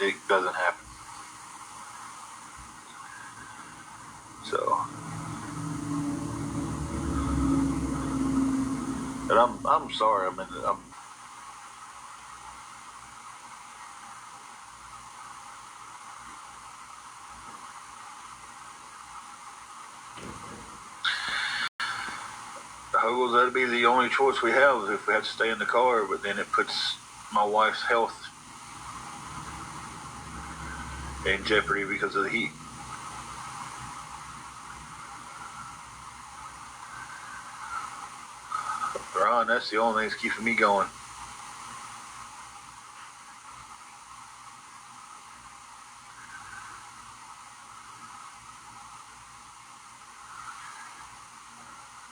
it doesn't happen. So, and I'm sorry. I mean, well, that'd be the only choice we have is if we have to stay in the car. But then it puts my wife's health in jeopardy because of the heat. Ron, that's the only thing that's keeping me going.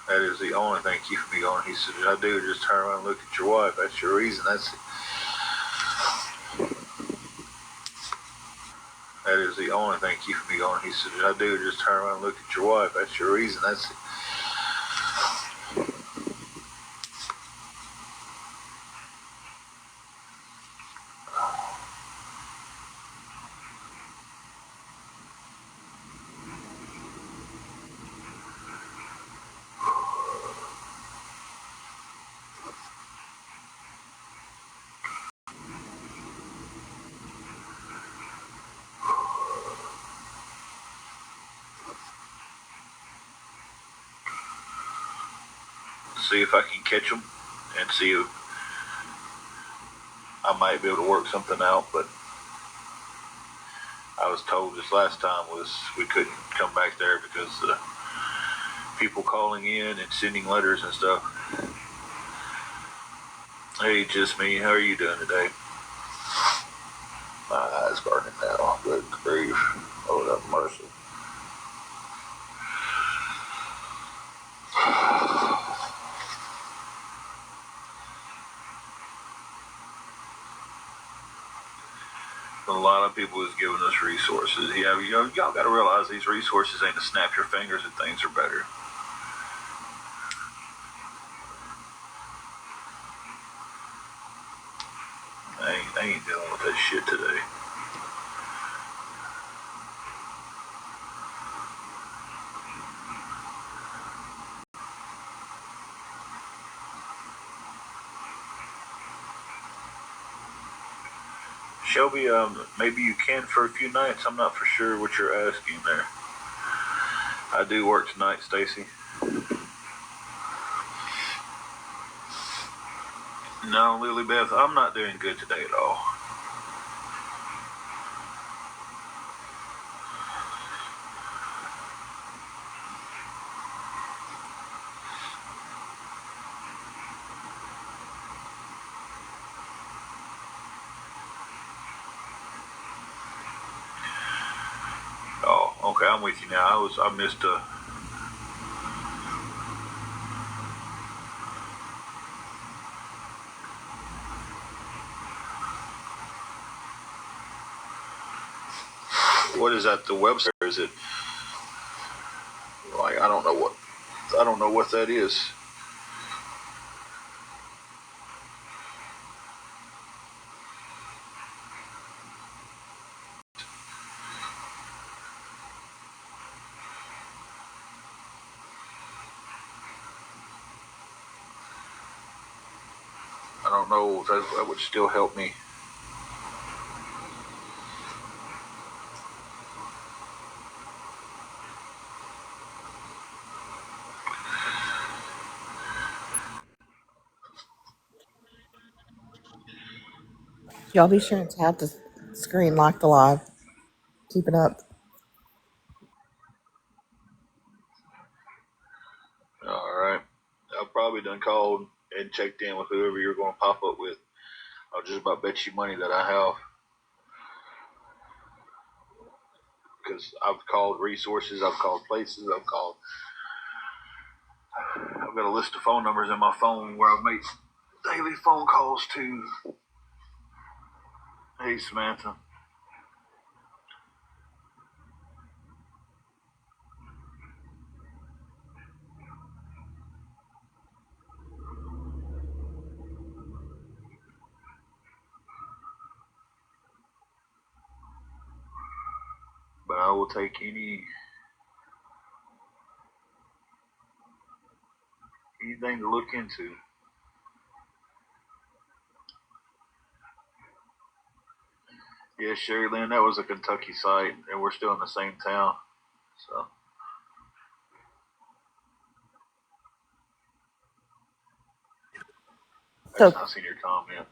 That is the only thing keeping me going. He said, I do just turn around and look at your wife. That's your reason. That is the only thing keeping me going. He said, I do just turn around and look at your wife. That's your reason. See if I can catch them and see if I might be able to work something out. But I was told this last time was we couldn't come back there because people calling in and sending letters and stuff. Hey, just me. How are you doing today? My eyes burning now. Good grief. Oh, that mercy. A lot of people is giving us resources. Yeah, y'all got to realize these resources ain't to snap your fingers and things are better. I ain't dealing with that shit today. Shelby, maybe you can for a few nights. I'm not for sure what you're asking there. I do work tonight, Stacy. No, Lily Beth, I'm not doing good today at all. Oh, okay, I'm with you now. I missed a. What is that? The website? Or is it like I don't know what that is. I don't know if that would still help me. Y'all be sure to have the screen locked alive. Keep it up. All right. I've probably done called and checked in with whoever you're going to pop up with. I'll just about bet you money that I have. Because I've called resources, I've called places, I've got a list of phone numbers in my phone where I've made daily phone calls to. Hey, Samantha. will take anything to look into. Yeah, Sherry Lynn, that was a Kentucky site, and we're still in the same town. So I So just not seen your comment.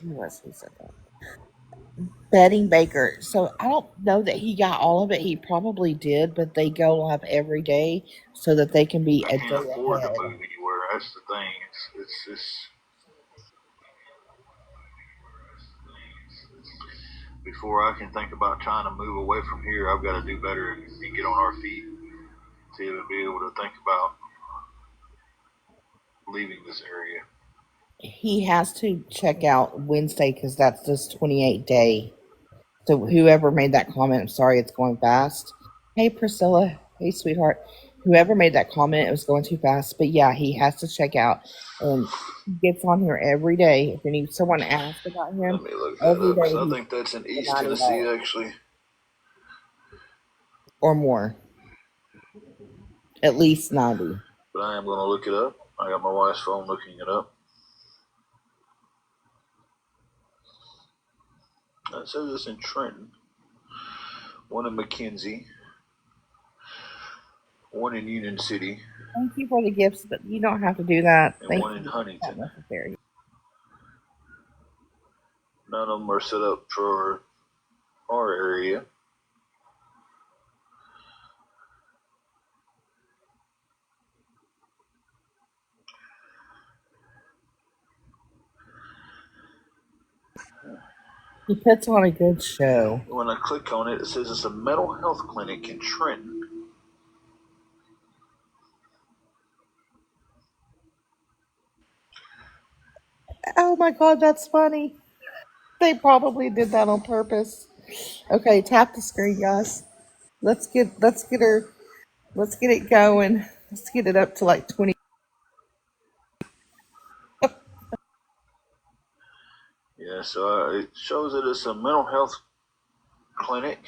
who was who said that? Betting Baker. So I don't know that he got all of it. He probably did, but they go live every day so that they can be I a can't day afford to ahead. move anywhere. That's the thing. It's before I can think about trying to move away from here, I've got to do better and get on our feet to even be able to think about leaving this area. He has to check out Wednesday because that's this 28 day. So whoever made that comment, I'm sorry it's going fast. Hey Priscilla, hey sweetheart. Whoever made that comment, it was going too fast. But yeah, he has to check out, and he gets on here every day. If someone asks about him, Let me look that every up because day I he's think that's in the East 90 Tennessee, day actually. or more, at least 90. But I am going to look it up. I got my wife's phone looking it up. It says it's in Trenton, one in McKenzie, one in Union City, Thank you for the gifts, but you don't have to do that. and Thank one in you. It's not Huntington. necessary. None of them are set up for our area. He puts on a good show. When I click on it, it says it's a mental health clinic in Trenton. Oh my god, that's funny. They probably did that on purpose. Okay, tap the screen, guys. Let's get it going. Let's get it up to like 20. Yeah, so it shows that it's a mental health clinic.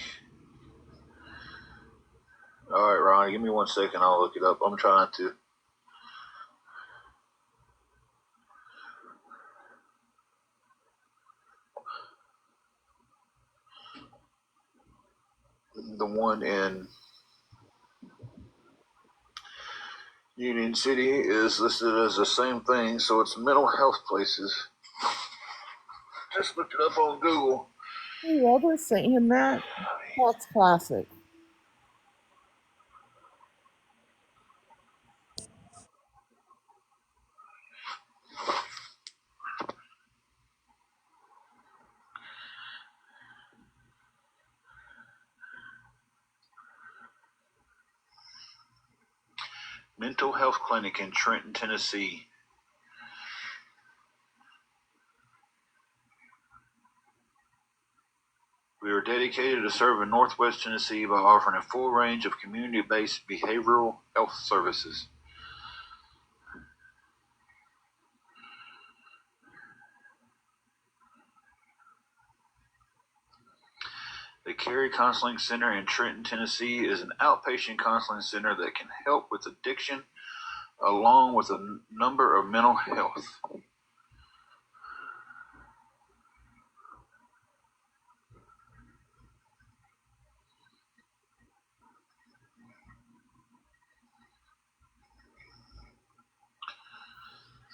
All right, Ron, give me 1 second. I'll look it up. I'm trying to. The one in Union City is listed as the same thing, so it's mental health places. Just looked it up on Google. Whoever sent him that, that's classic. Mental health clinic in Trenton, Tennessee. We are dedicated to serving Northwest Tennessee by offering a full range of community-based behavioral health services. The Carey Counseling Center in Trenton, Tennessee is an outpatient counseling center that can help with addiction along with a number of mental health.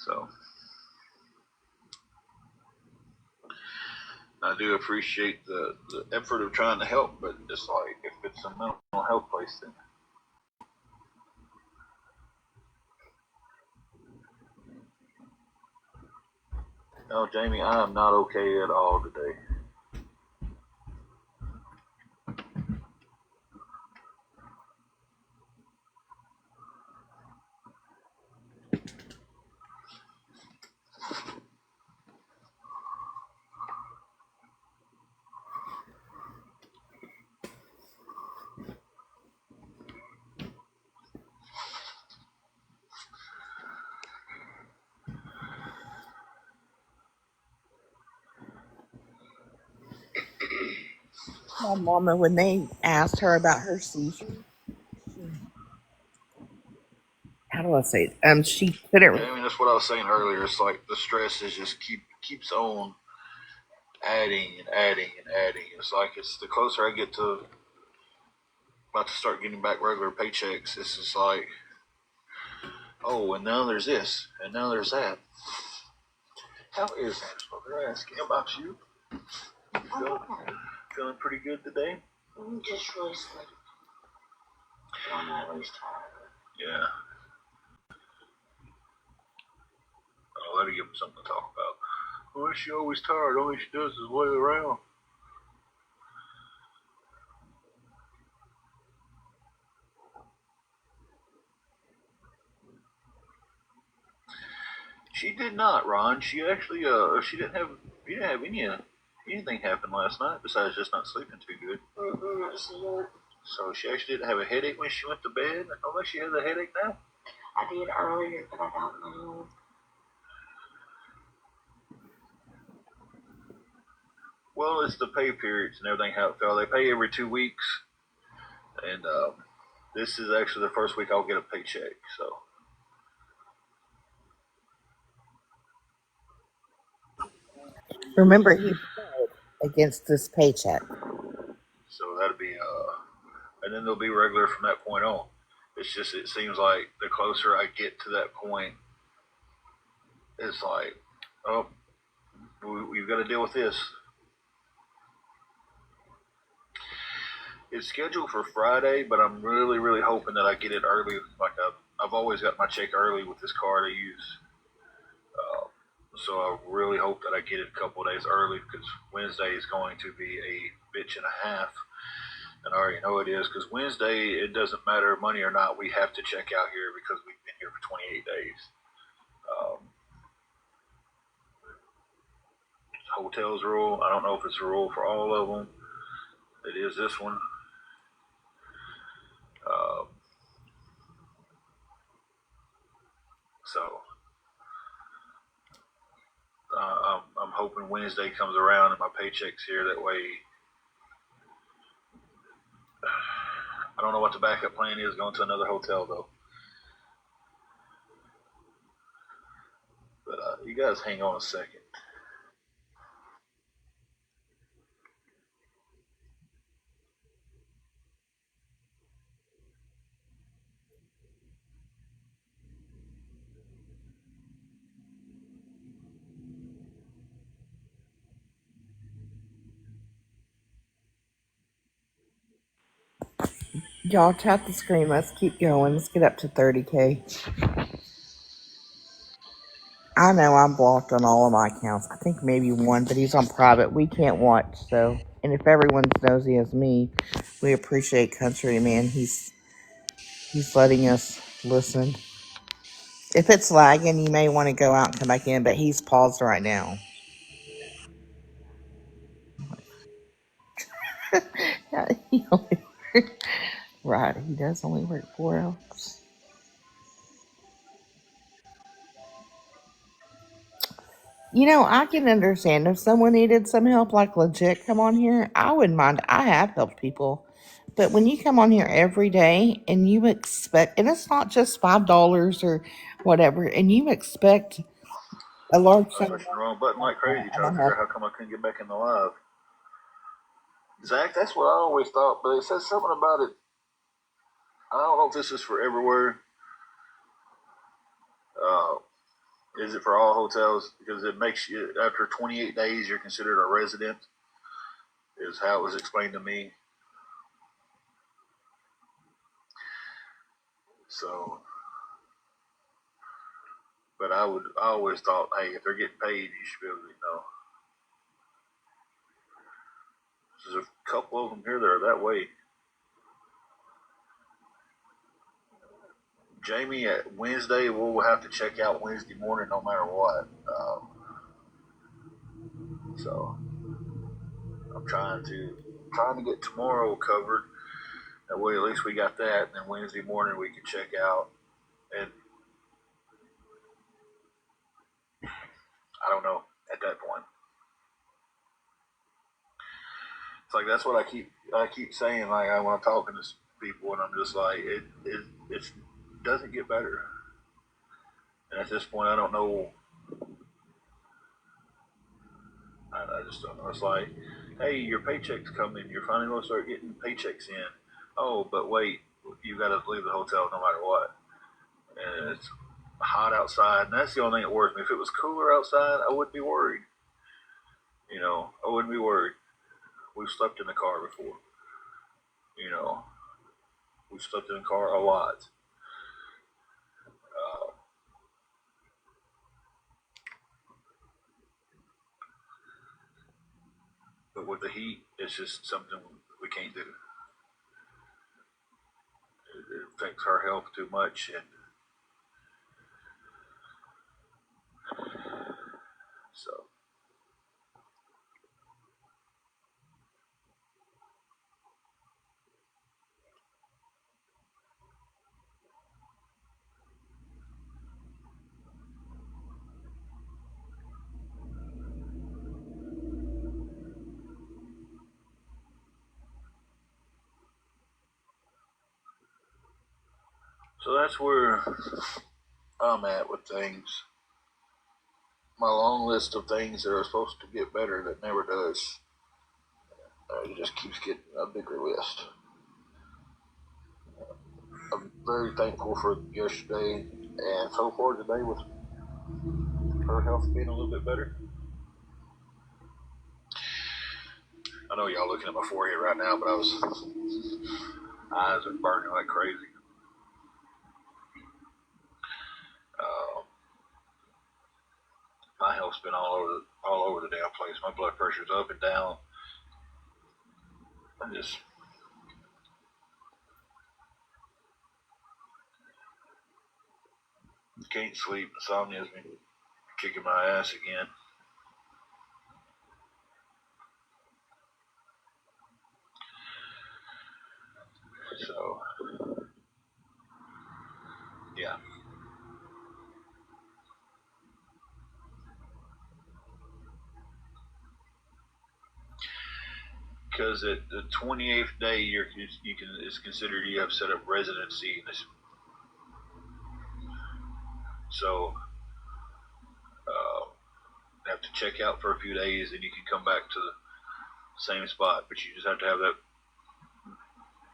So I do appreciate the effort of trying to help, but it's like if it's a mental health place, then no, Jamie, I am not okay at all today. My mama, when they asked her about her seizure, how do I say it? She couldn't. Yeah, I mean that's what I was saying earlier. It's like the stress is just keeps on adding and adding and adding. It's like it's the closer I get to about to start getting back regular paychecks, it's just like, oh, and now there's this, and now there's that. How is that? They're asking about you. Feeling pretty good today? I'm just really sleepy. I'm always tired. Yeah. I'll let her give him something to talk about. Well, she always tired. All she does is lay around. She did not, Ron. She actually, she didn't have anything happen last night besides just not sleeping too good. So she actually didn't have a headache when she went to bed. I don't think she has a headache now. I did earlier, but I don't know. Well, it's the pay periods and everything how it fell. They pay every 2 weeks, and this is actually the first week I'll get a paycheck. So Remember, he pled against this paycheck. that'll be and then they'll be regular from that point on. It's just it seems like the closer I get to that point, it's like, oh, we've got to deal with this. It's scheduled for Friday, but I'm really, really hoping that I get it early. Like I've always got my check early with this card I use. Uh, so I really hope that I get it a couple of days early because Wednesday is going to be a bitch and a half. And I already know it is because Wednesday, it doesn't matter money or not, we have to check out here because we've been here for 28 days. Um, Hotels rule. I don't know if it's a rule for all of them. It is this one. Uh, so I'm hoping Wednesday comes around and my paycheck's here. That way, I don't know what the backup plan is going to another hotel though. But you guys hang on a second. Y'all tap the screen. Let's keep going. Let's get up to 30K. I know I'm blocked on all of my accounts. I think maybe one, but he's on private. We can't watch, so. And if everyone's nosy as me, we appreciate Country Man. He's letting us listen. If it's lagging, you may want to go out and come back in, but he's paused right now. Right, he does only work 4 hours. I can understand if someone needed some help, like legit, come on here. I wouldn't mind. I have helped people. But when you come on here every day and you expect, and it's not just $5 or whatever, and you expect a large I was sum of pushing the wrong button like crazy money, trying to figure out how come I couldn't get back in the live. Zach, that's what I always thought, but it says something about it. I don't know if this is for everywhere. Uh, is it for all hotels? Because it makes you, after 28 days, you're considered a resident, is how it was explained to me. So, but I always thought, hey, if they're getting paid, you should be able to. There's a couple of them here that are that way. Jamie, at Wednesday, we'll have to check out Wednesday morning no matter what. So I'm trying to get tomorrow covered. That way, at least we got that. And then Wednesday morning we can check out. And I don't know at that point. It's like that's what I keep saying. Like when I'm talking to people, and I'm just like, it doesn't get better. And at this point, I don't know. I just don't know. It's like, hey, your paycheck's coming. You're finally going to start getting paychecks in. Oh, but wait, you got to leave the hotel no matter what. And it's hot outside, and that's the only thing that worries me. If it was cooler outside, I wouldn't be worried. You know, I wouldn't be worried. We've slept in the car before. You know, we've slept in the car a lot. Uh, but with the heat, it's just something we can't do. It affects our health too much, and so that's where I'm at with things. My long list of things that are supposed to get better that never does. It just keeps getting a bigger list. I'm very thankful for yesterday and so far today with her health being a little bit better. I know y'all looking at my forehead right now, but eyes are burning like crazy. Uh, my health's been all over the damn place. My blood pressure's up and down. I just can't sleep. Insomnia's been kicking my ass again. So yeah, because at the 28th day, you can it's considered you have set up residency. So you have to check out for a few days, and you can come back to the same spot. But you just have to have that.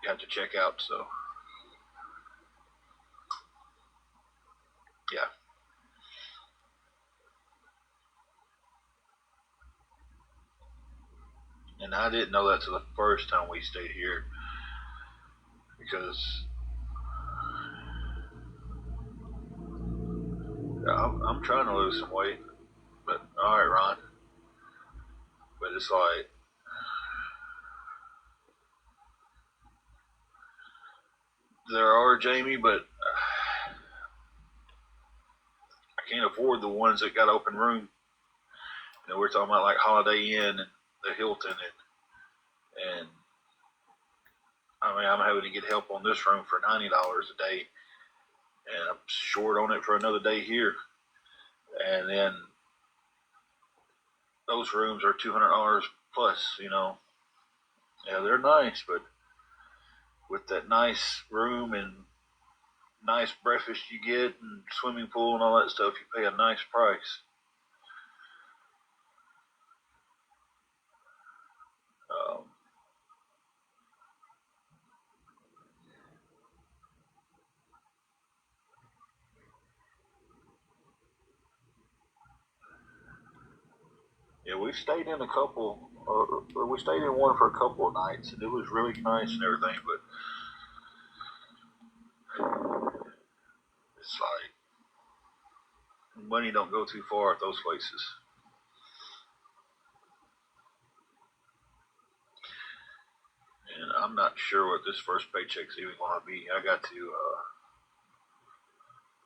You have to check out. So yeah. And I didn't know that till the first time we stayed here because I'm trying to lose some weight. But all right, Ron. But it's like there are Jamie, but I can't afford the ones that got open room. You know, we're talking about like Holiday Inn and the Hilton, and I mean I'm having to get help on this room for $90 a day, and I'm short on it for another day here, and then those rooms are $200 plus. You know, yeah, they're nice, but with that nice room and nice breakfast you get and swimming pool and all that stuff, you pay a nice price. Um, yeah, we stayed in a couple, or we stayed in one for a couple of nights, and it was really nice and everything. But it's like money don't go too far at those places, and I'm not sure what this first paycheck's even going to be. I got to.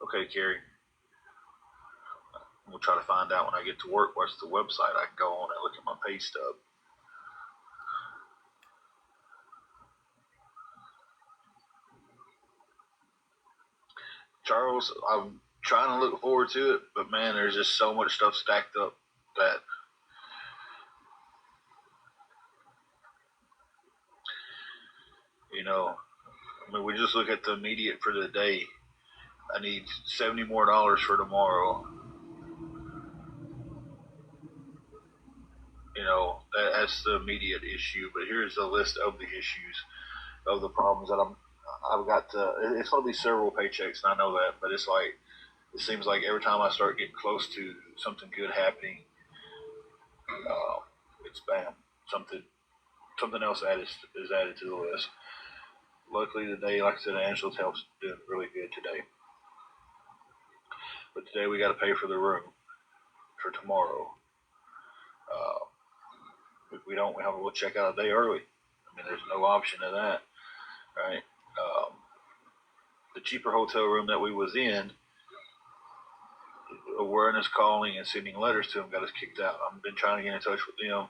Okay, Carrie, we'll try to find out when I get to work what's the website I can go on and look at my pay stub. Charles, I'm trying to look forward to it, but man, there's just so much stuff stacked up that You know, I mean, we just look at the immediate for the day. I need $70 more for tomorrow. You know, that's the immediate issue. But here's a list of the issues, of the problems that I've got to. It's going to be several paychecks, and I know that. But it's like it seems like every time I start getting close to something good happening, uh, it's bam, something else is added to the list. Luckily today, like I said, Angela's health's doing really good today. But today we got to pay for the room for tomorrow. Uh, if we don't, we'll check out a day early. I mean, there's no option of that, right? The cheaper hotel room that we was in, awareness calling and sending letters to them got us kicked out. I've been trying to get in touch with them,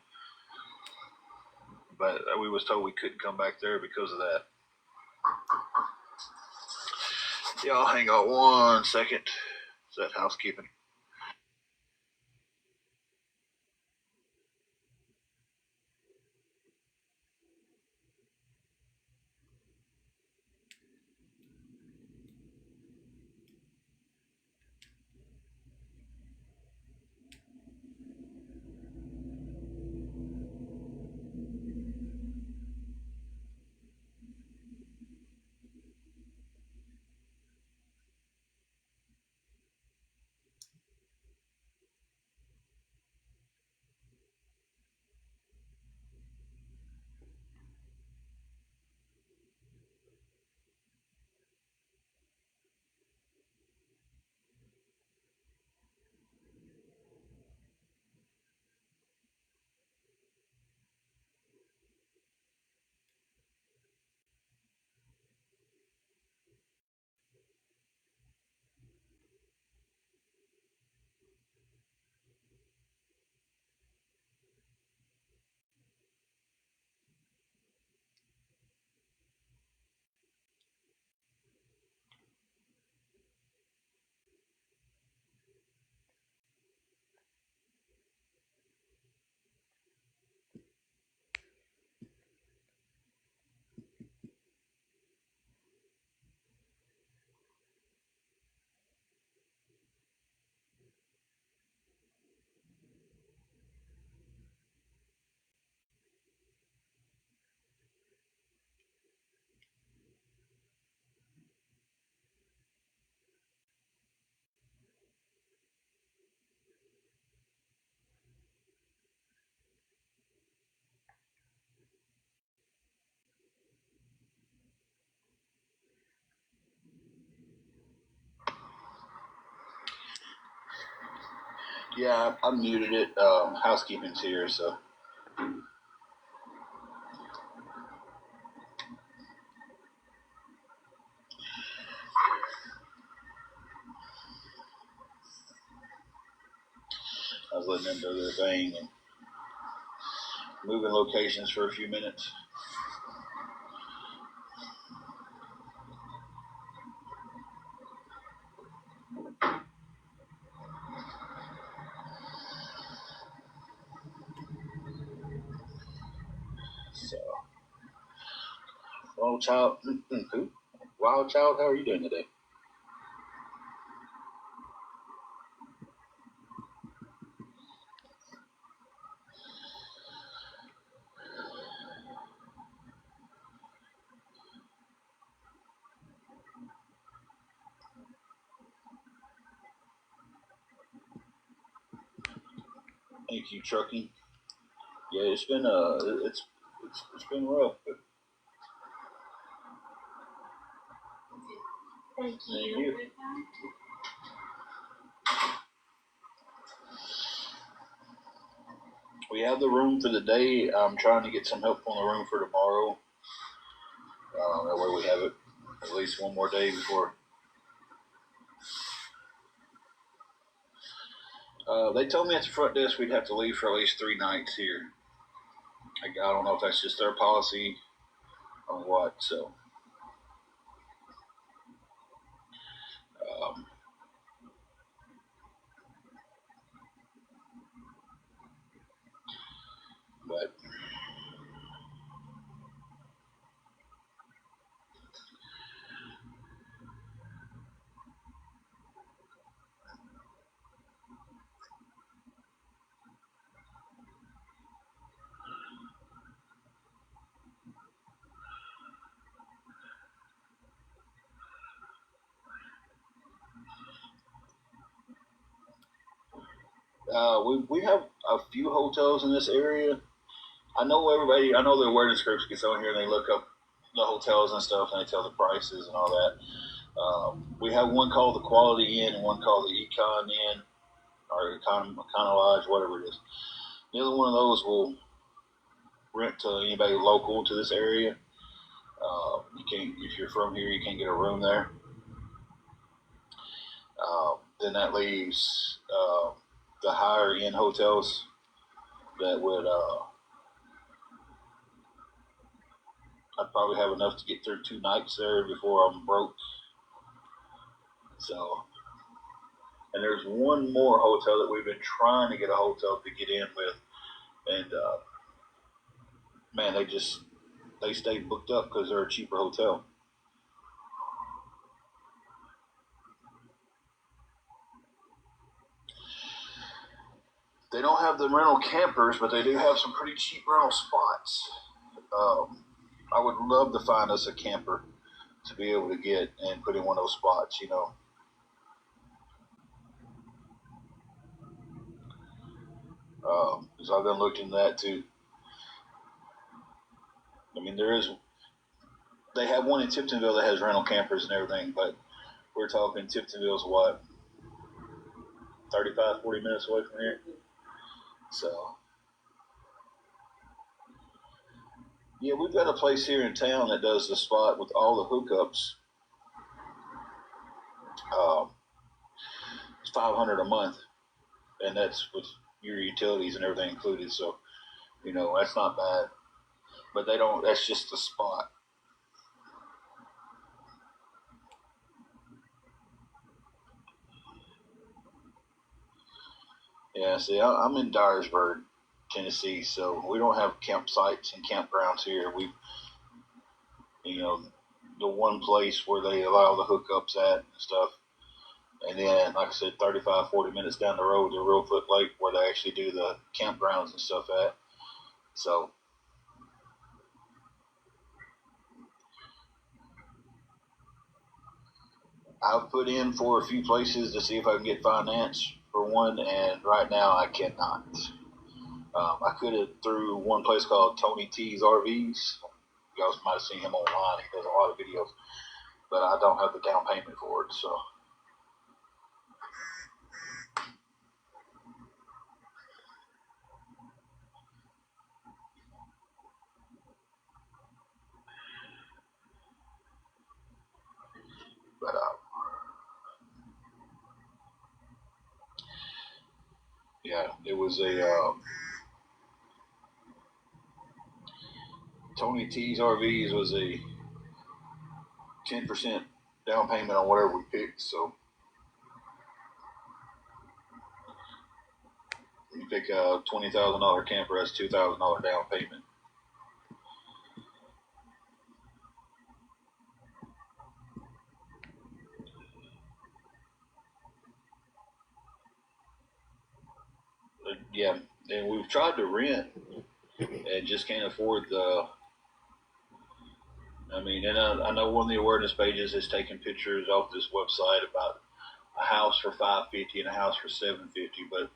but we was told we couldn't come back there because of that. Y'all hang on 1 second. Is that housekeeping? Yeah, I muted it. Housekeeping's here, so. I was letting them do their thing and moving locations for a few minutes. So, Wild Child, who? Wild Child, how are you doing today? Thank you, trucking. Yeah, it's been it's been rough, but Thank thank you. We have the room for the day. I'm trying to get some help on the room for tomorrow. That way we have it at least one more day before. They told me at the front desk we'd have to leave for at least 3 nights here. I don't know if that's just their policy or what. So, um, but We have a few hotels in this area. I know everybody. I know the awareness groups gets on here and they look up the hotels and stuff and they tell the prices and all that. We have one called the Quality Inn and one called the Econ Inn or Econ Lodge, whatever it is. Neither one of those will rent to anybody local to this area. You can't if you're from here, you can't get a room there. Then that leaves the higher end hotels that would I'd probably have enough to get through 2 nights there before I'm broke. So, and there's one more hotel that we've been trying to get a hotel to get in with, and man, they stay booked up because they're a cheaper hotel. They don't have the rental campers, but they do have some pretty cheap rental spots. I would love to find us a camper to be able to get and put in one of those spots, you know. So I've been looking at that too. I mean, they have one in Tiptonville that has rental campers and everything, but we're talking Tiptonville's what, 35, 40 minutes away from here? So, yeah, we've got a place here in town that does the spot with all the hookups. Um, it's $500 a month, and that's with your utilities and everything included. So, you know, that's not bad. But they don't. That's just the spot. Yeah. See, I'm in Dyersburg, Tennessee, so we don't have campsites and campgrounds here. You know, the one place where they allow the hookups at and stuff. And then, like I said, 35, 40 minutes down the road, the Reelfoot Lake where they actually do the campgrounds and stuff at. So, I've put in for a few places to see if I can get finance for one, and right now I cannot. I could have through one place called Tony T's RVs. You guys might have seen him online. He does a lot of videos, but I don't have the down payment for it. So, but yeah, it was a Tony T's RVs was a 10% down payment on whatever we picked. So you pick a $20,000 camper, that's $2,000 down payment. Yeah, and we've tried to rent and just can't afford the. I mean, and I know one of the awareness pages is taking pictures off this website about a house for $550 and a house for $750, but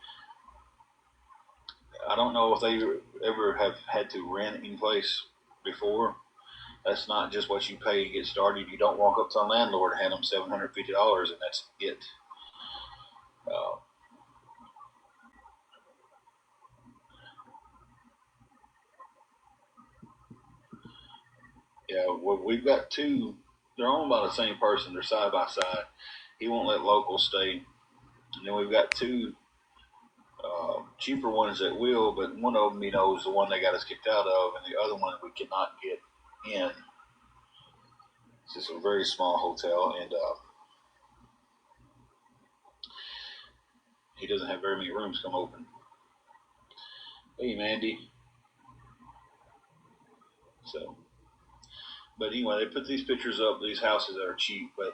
I don't know if they ever have had to rent any place before. That's not just what you pay to get started. You don't walk up to a landlord and hand them $750 and that's it. Uh, yeah, we've got two. They're owned by the same person. They're side by side. He won't let locals stay. And then we've got two cheaper ones that will, but one of them, you know, is the one they got us kicked out of, and the other one we cannot get in. It's just a very small hotel, and he doesn't have very many rooms come open. Hey, Mandy. So, but anyway, they put these pictures up, these houses that are cheap, but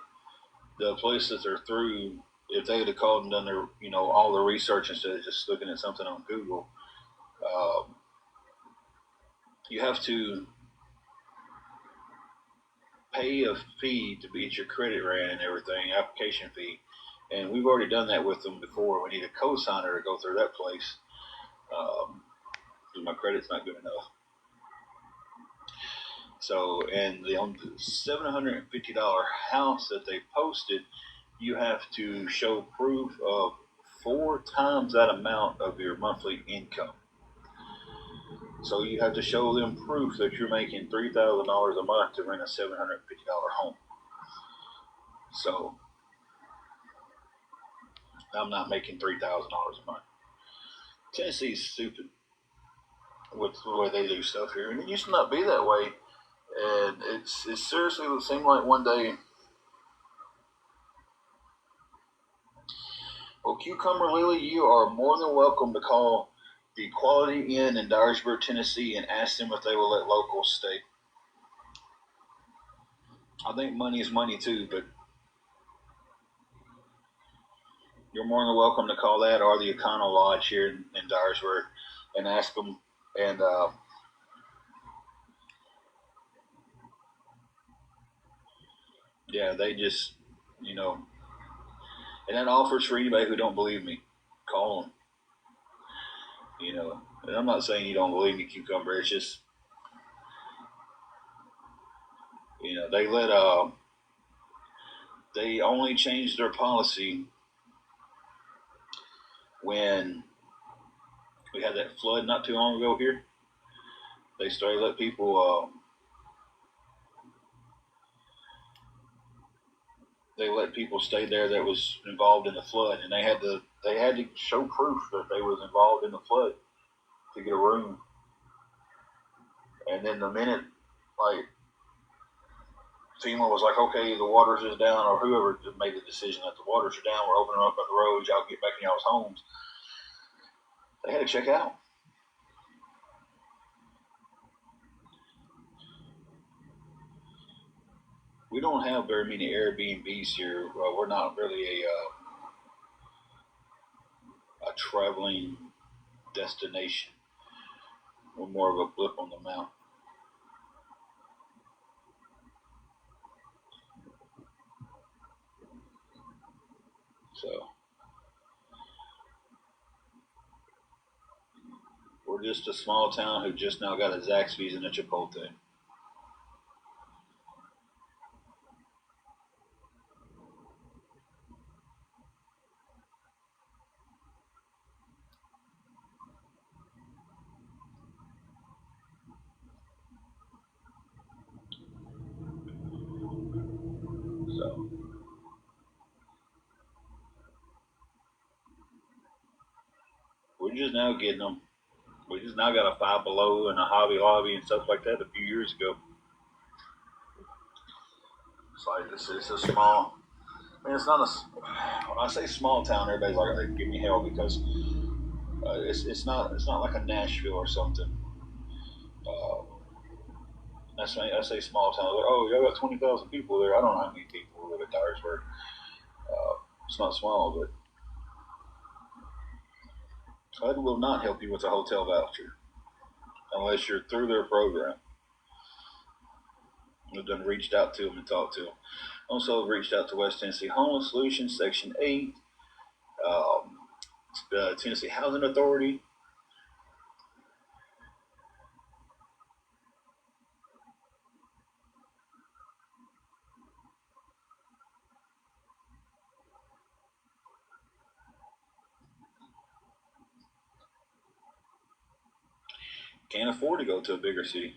the places they're through, if they had called and done their, you know, all the research instead of just looking at something on Google, um, you have to pay a fee to get your credit ran and everything, application fee, And we've already done that with them before. We need a co-signer to go through that place. My credit's not good enough. So, and the $750 house that they posted, you have to show proof of 4 times that amount of your monthly income. So you have to show them proof that you're making $3,000 a month to rent a $750 home. So I'm not making $3,000 a month. Tennessee's stupid with the way they do stuff here, and it used to not be that way. And it's seriously, it seemed like one day. Well, Cucumber Lily, you are more than welcome to call the Quality Inn in Dyersburg, Tennessee, and ask them if they will let locals stay. I think money is money too, but you're more than welcome to call that or the Econo Lodge here in Dyersburg and ask them. And yeah, they just, you know, and that offers for anybody who don't believe me. Call them. You know, and I'm not saying you don't believe me, Cucumber. It's just, you know, they only changed their policy when we had that flood not too long ago here. They started let people. They let people stay there that was involved in the flood, and they had to show proof that they was involved in the flood to get a room. And then the minute like FEMA was like, okay, the waters is down, or whoever made the decision that the waters are down, we're opening up the roads, y'all get back in y'all's homes. They had to check out. We don't have very many Airbnbs here. We're not really a traveling destination. We're more of a blip on the map. So we're just a small town who just now got a Zaxby's and a Chipotle. So we're just now getting them. We just now got a Five Below and a Hobby Lobby and stuff like that a few years ago. It's like it's a small. I mean, it's not a. When I say small town, everybody's like, they give me hell because it's not like a Nashville or something. Uh, I say small town. Like, oh, y'all got 20,000 people there. I don't know how many people live in Dyersburg. It's not small, but HUD will not help you with a hotel voucher unless you're through their program. We've done reached out to them and talked to them. Also reached out to West Tennessee Homeless Solutions, Section 8, Tennessee Housing Authority. Can't afford to go to a bigger city.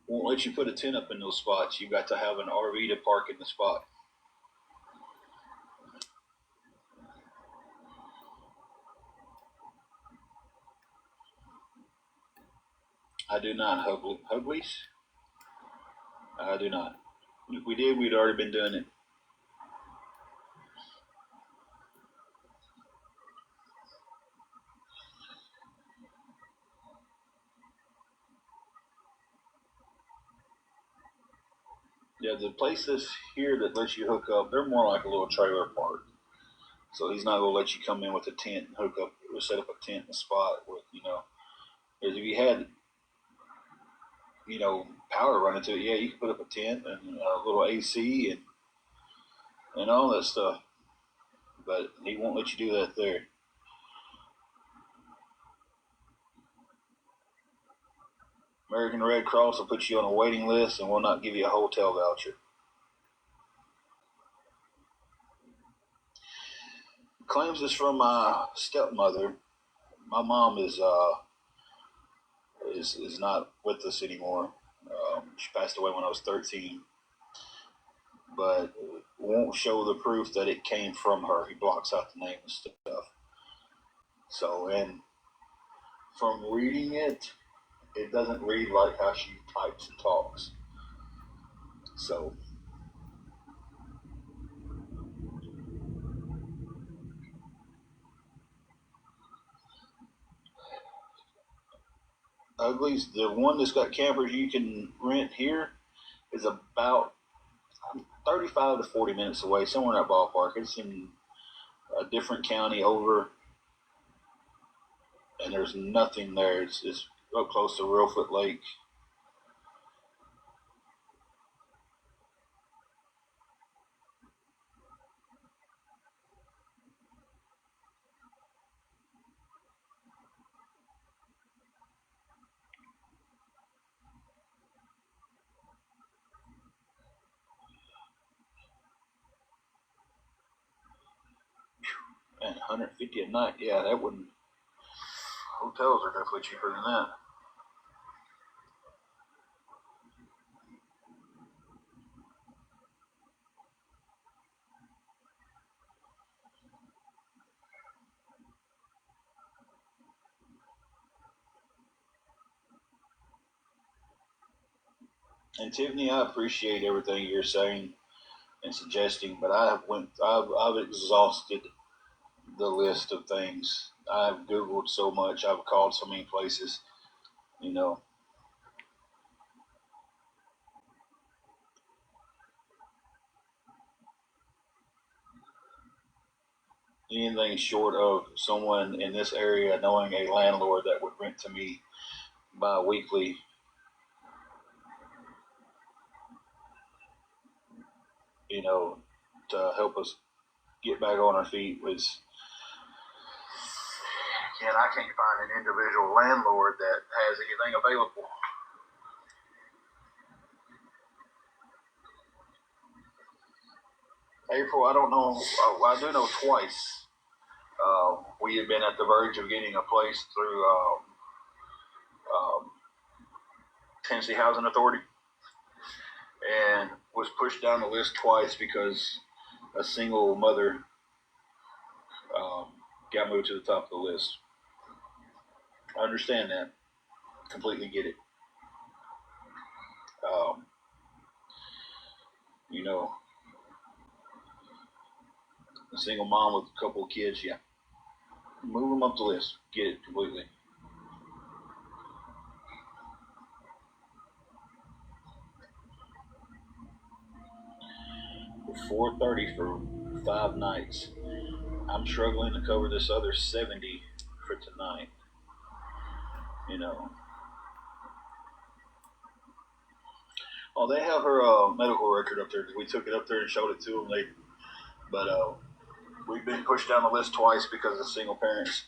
Won't let you put a tent up in those spots. You got to have an RV to park in the spot. I do not. Huglies? I do not. If we did, we'd already been doing it. Yeah, the places here that lets you hook up, they're more like a little trailer park. So he's not going to let you come in with a tent and hook up or set up a tent in a spot with, you know. Because if you had power running to it. Yeah, you can put up a tent and a little AC and all that stuff. But he won't let you do that there. American Red Cross will put you on a waiting list and will not give you a hotel voucher. Claims is from my stepmother. My mom is not with us anymore. She passed away when I was 13, but won't show the proof that it came from her. He blocks out the name and stuff. So, and from reading it, it doesn't read like how she types and talks. So, Uglies, the one that's got campers you can rent here is about 35 to 40 minutes away, somewhere in that ballpark. It's in a different county over, and there's nothing there. It's up close to Reelfoot Lake. And 150 a night, yeah, that wouldn't. Hotels are definitely cheaper than that. And Tiffany, I appreciate everything you're saying and suggesting, but I've exhausted the list of things. I've Googled so much. I've called so many places. You know, anything short of someone in this area knowing a landlord that would rent to me bi-weekly, to help us get back on our feet was. And I can't find an individual landlord that has anything available. April, I don't know. I do know twice. We had been at the verge of getting a place through Tennessee Housing Authority, and was pushed down the list twice because a single mother got moved to the top of the list. I understand that. Completely get it. Um, you know, a single mom with a couple of kids, yeah. Move them up the list. Get it completely. 430 for 5 nights. I'm struggling to cover this other 70 for tonight. Oh, they have her medical record up there. We took it up there and showed it to them. But we've been pushed down the list twice because of single parents,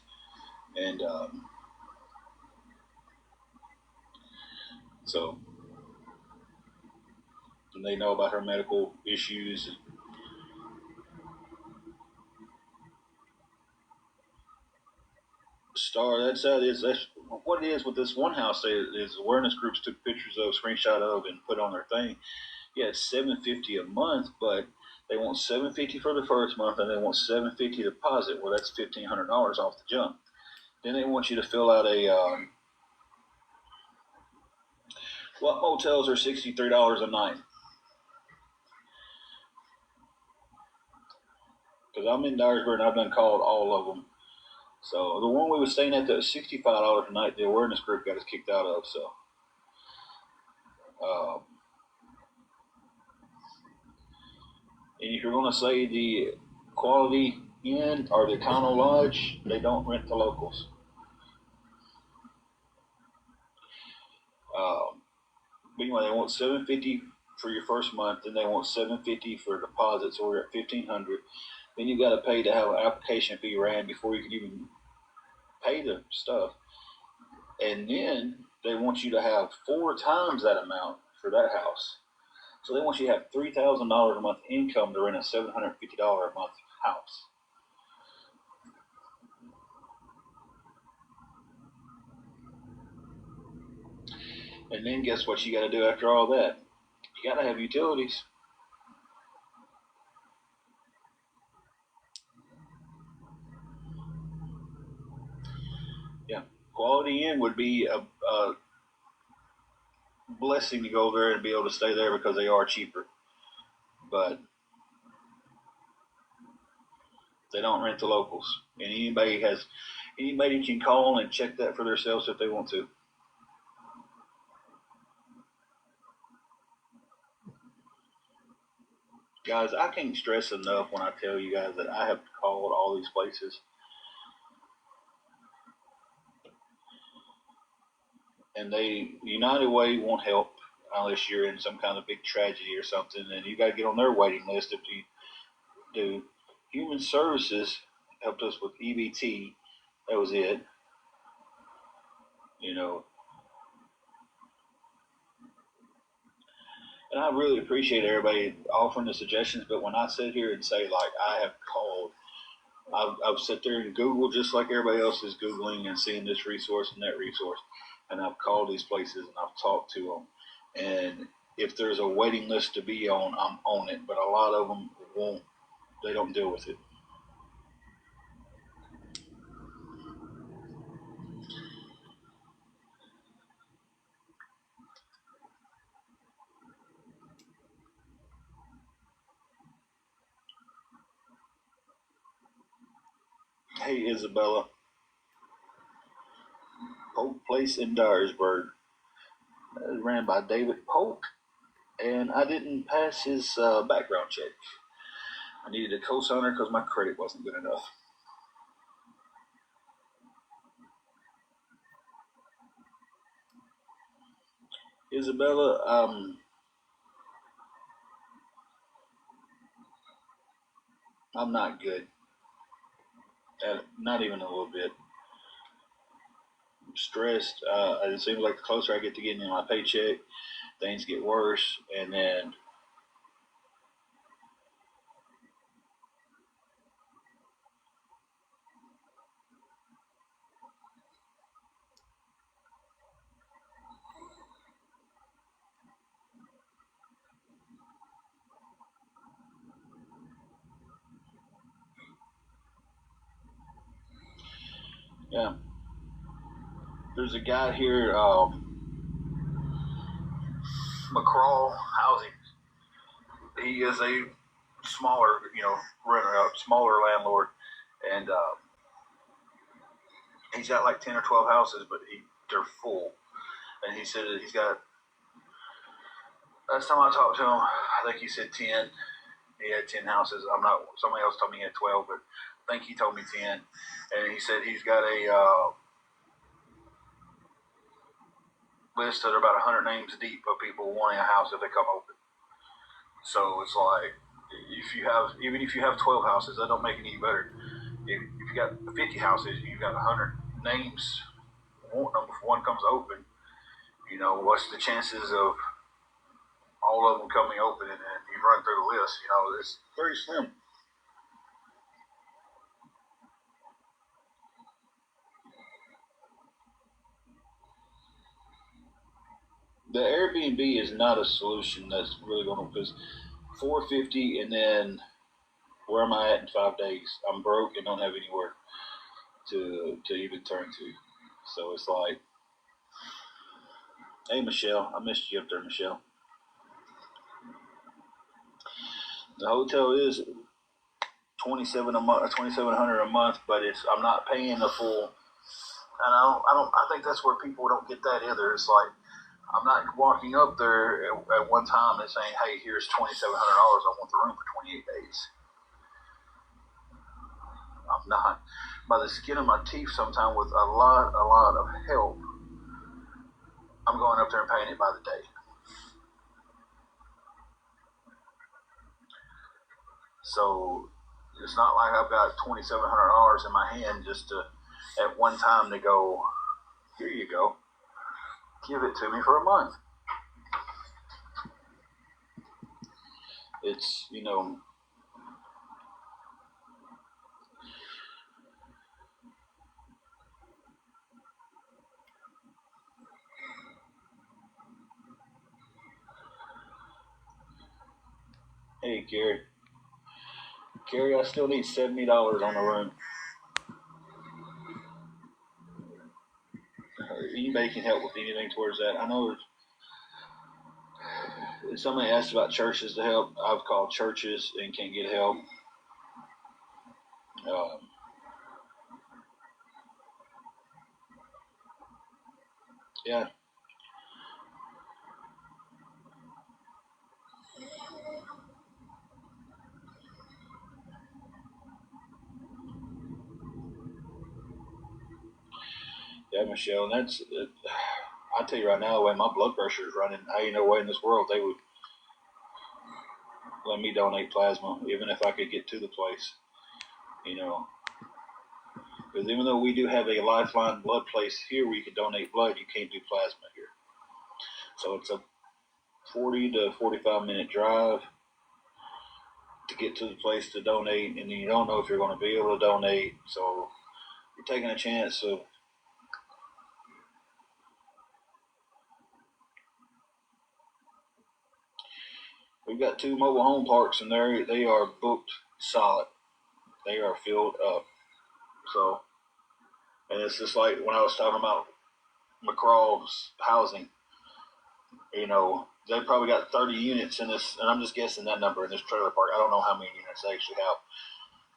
and so and they know about her medical issues. Star, that's what it is with this one house. Is awareness groups took pictures of, screenshot of, and put on their thing. Yeah, it's $750 a month, but they want $750 for the first month, and they want $750 deposit. Well, that's $1,500 off the jump. Then they want you to fill out a what motels are $63 a night? Because I'm in Dyersburg and I've done called all of them. So the one we were staying at that was $65 a night. The awareness group got us kicked out of. So, and if you're going to say the Quality Inn or the Econo Lodge, they don't rent to locals. Um, But anyway, they want $750 for your first month, then they want $750 for deposits, so we're at $1,500. Then you got to pay to have an application fee ran before you can even pay the stuff. And then they want you to have 4 times that amount for that house. So they want you to have $3,000 a month income to rent a $750 a month house. And then guess what you got to do after all that? You got to have utilities. Yeah, Quality Inn would be a blessing to go there and be able to stay there because they are cheaper. But they don't rent to locals, and anybody can call and check that for themselves if they want to. Guys, I can't stress enough when I tell you guys that I have called all these places, and United Way won't help unless you're in some kind of big tragedy or something, and you got to get on their waiting list if you do. Human Services helped us with EBT. That was it. You know, and I really appreciate everybody offering the suggestions. But when I sit here and say like I have called, I've sat there and Googled just like everybody else is Googling and seeing this resource and that resource, and I've called these places and I've talked to them. And if there's a waiting list to be on, I'm on it. But a lot of them won't. They don't deal with it. Hey, Isabella. Polk Place in Dyersburg. Ran by David Polk, and I didn't pass his background check. I needed a co-signer because my credit wasn't good enough. Isabella, I'm not good. Not even a little bit. I'm stressed. It seems like the closer I get to getting my paycheck, things get worse, and then yeah. There's a guy here, McCraw Housing. He is a smaller, renter, smaller landlord, and he's got like 10 or 12 houses, but they're full. And he said that he's got. Last time I talked to him, I think he said 10. He had 10 houses. I'm not. Somebody else told me he had 12, but I think he told me 10. And he said he's got a list that are about 100 names deep of people wanting a house if they come open. So it's like, even if you have 12 houses, that don't make it any better. If you got 50 houses, you've got 100 names. If one comes open, what's the chances of all of them coming open and you run through the list? It's very slim. The Airbnb is not a solution that's really going to, because $450 and then where am I at in 5 days? I'm broke and don't have anywhere to even turn to. So it's like, hey Michelle, I missed you up there, Michelle. The hotel is $2,700 a month, but I'm not paying the full. And I think that's where people don't get that either. It's like I'm not walking up there at one time and saying, hey, here's $2,700. I want the room for 28 days. I'm not. By the skin of my teeth, sometimes with a lot of help, I'm going up there and paying it by the day. So it's not like I've got $2,700 in my hand just to at one time to go, here you go, give it to me for a month. It's, hey, Gary. Gary, I still need $70 on the room. Anybody can help with anything towards that. I know somebody asked about churches to help. I've called churches and can't get help. Yeah. Yeah, Michelle, and I tell you right now, the way my blood pressure is running, ain't no way in this world they would let me donate plasma, even if I could get to the place, Because even though we do have a Lifeline blood place here where you can donate blood, you can't do plasma here. So it's a 40 to 45-minute drive to get to the place to donate, and then you don't know if you're going to be able to donate. So you're taking a chance of we've got 2 mobile home parks, and they are booked solid. They are filled up. So, and it's just like when I was talking about McCraw's housing. They probably got 30 units in this, and I'm just guessing that number in this trailer park. I don't know how many units they actually have,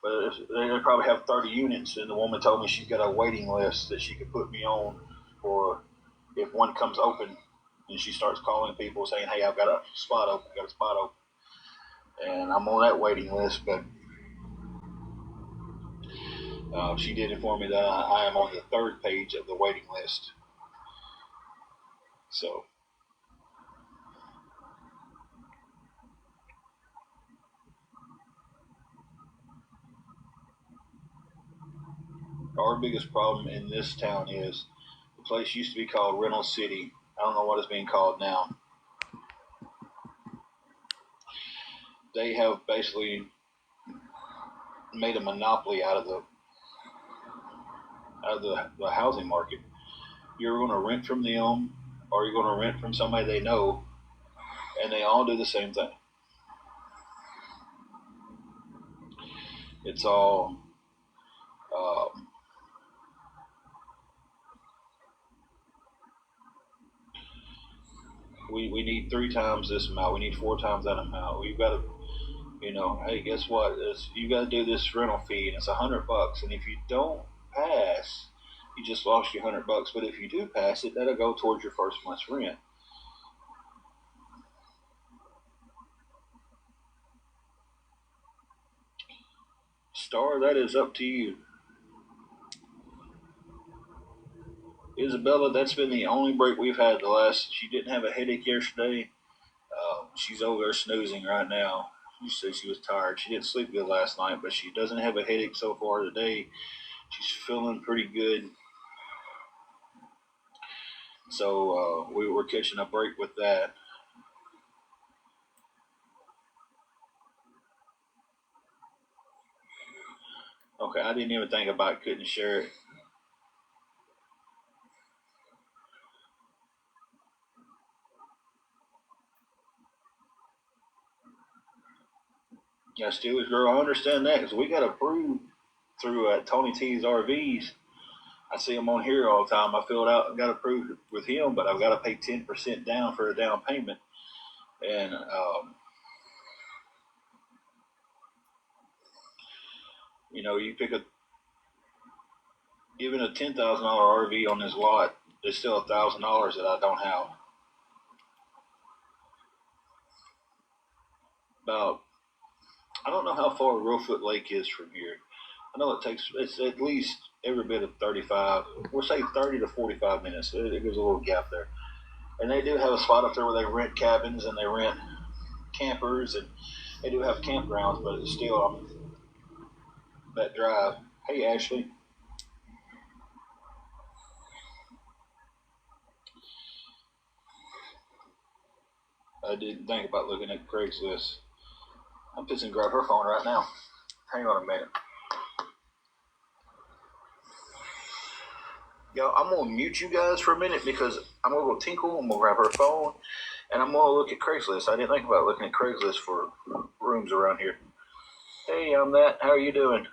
but they probably have 30 units. And the woman told me she's got a waiting list that she could put me on for if one comes open, and she starts calling people saying, "Hey, I've got a spot open, and I'm on that waiting list." But she did inform me that I am on the 3rd page of the waiting list. So. Our biggest problem in this town is the place used to be called Rental City. I don't know what it's being called now. They have basically made a monopoly out of the housing market. You're going to rent from them, or you're going to rent from somebody they know, and they all do the same thing. It's all we need 3 times this amount. We need 4 times that amount. We've got to, hey, guess what? You got to do this rental fee, and it's $100. And if you don't pass, you just lost your $100. But if you do pass it, that'll go towards your first month's rent. Star, that is up to you. Isabella, that's been the only break we've had she didn't have a headache yesterday. She's over there snoozing right now. She said she was tired. She didn't sleep good last night, but she doesn't have a headache so far today. She's feeling pretty good. So we were catching a break with that. Okay, I didn't even think about couldn't share it. Yeah, Steelers girl, I understand that because we got approved through Tony T's RVs. I see him on here all the time. I filled out, got approved with him, but I've got to pay 10% down for a down payment. And you pick even a $10,000 RV on this lot, there's still $1,000 that I don't have. About, I don't know how far Reelfoot Lake is from here. I know it's at least every bit of 35. We'll say 30 to 45 minutes. There's a little gap there. And they do have a spot up there where they rent cabins and they rent campers, and They do have campgrounds, but it's still on that drive. Hey, Ashley. I didn't think about looking at Craigslist. I'm just gonna grab her phone right now. Hang on a minute. Yo, I'm gonna mute you guys for a minute because I'm gonna go tinkle. I'm gonna grab her phone, and I'm gonna look at Craigslist. I didn't think about looking at Craigslist for rooms around here. Hey, I'm that. How are you doing?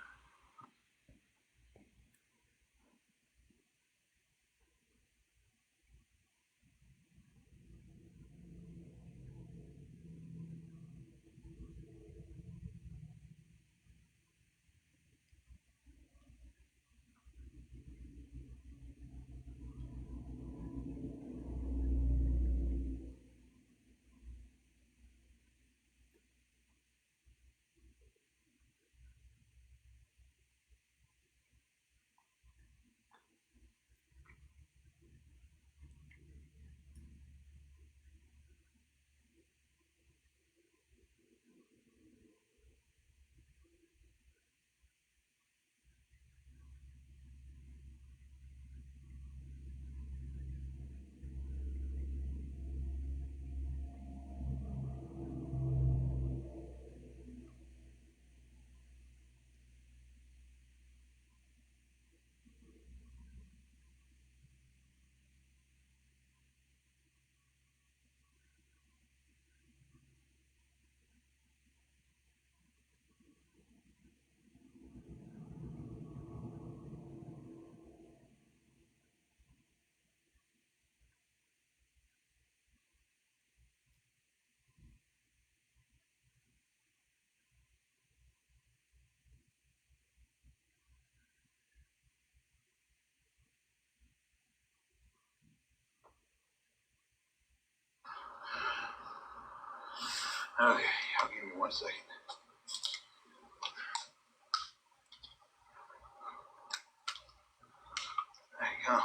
Okay, I'll give me 1 second. There you go.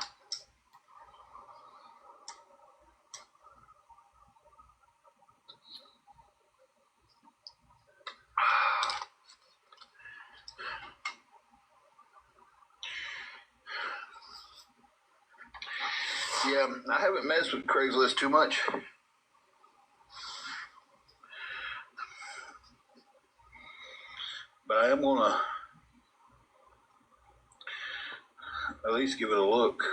Yeah, I haven't messed with Craigslist too much. But I am gonna at least give it a look.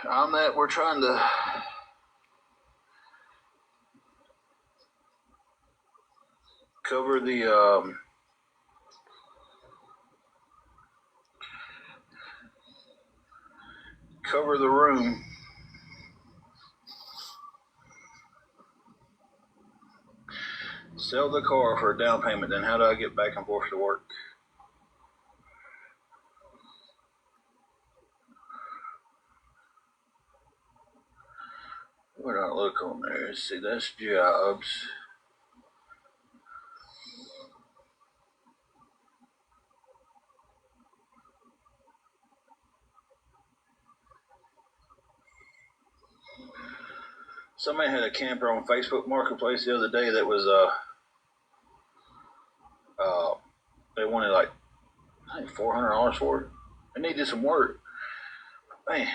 On that, we're trying to cover the cover the room. Sell the car for a down payment. Then how do I get back and forth to work? Where do I look on there? See, that's jobs. Somebody had a camper on Facebook Marketplace the other day that was they wanted like I think $400 for it. They needed some work. Man,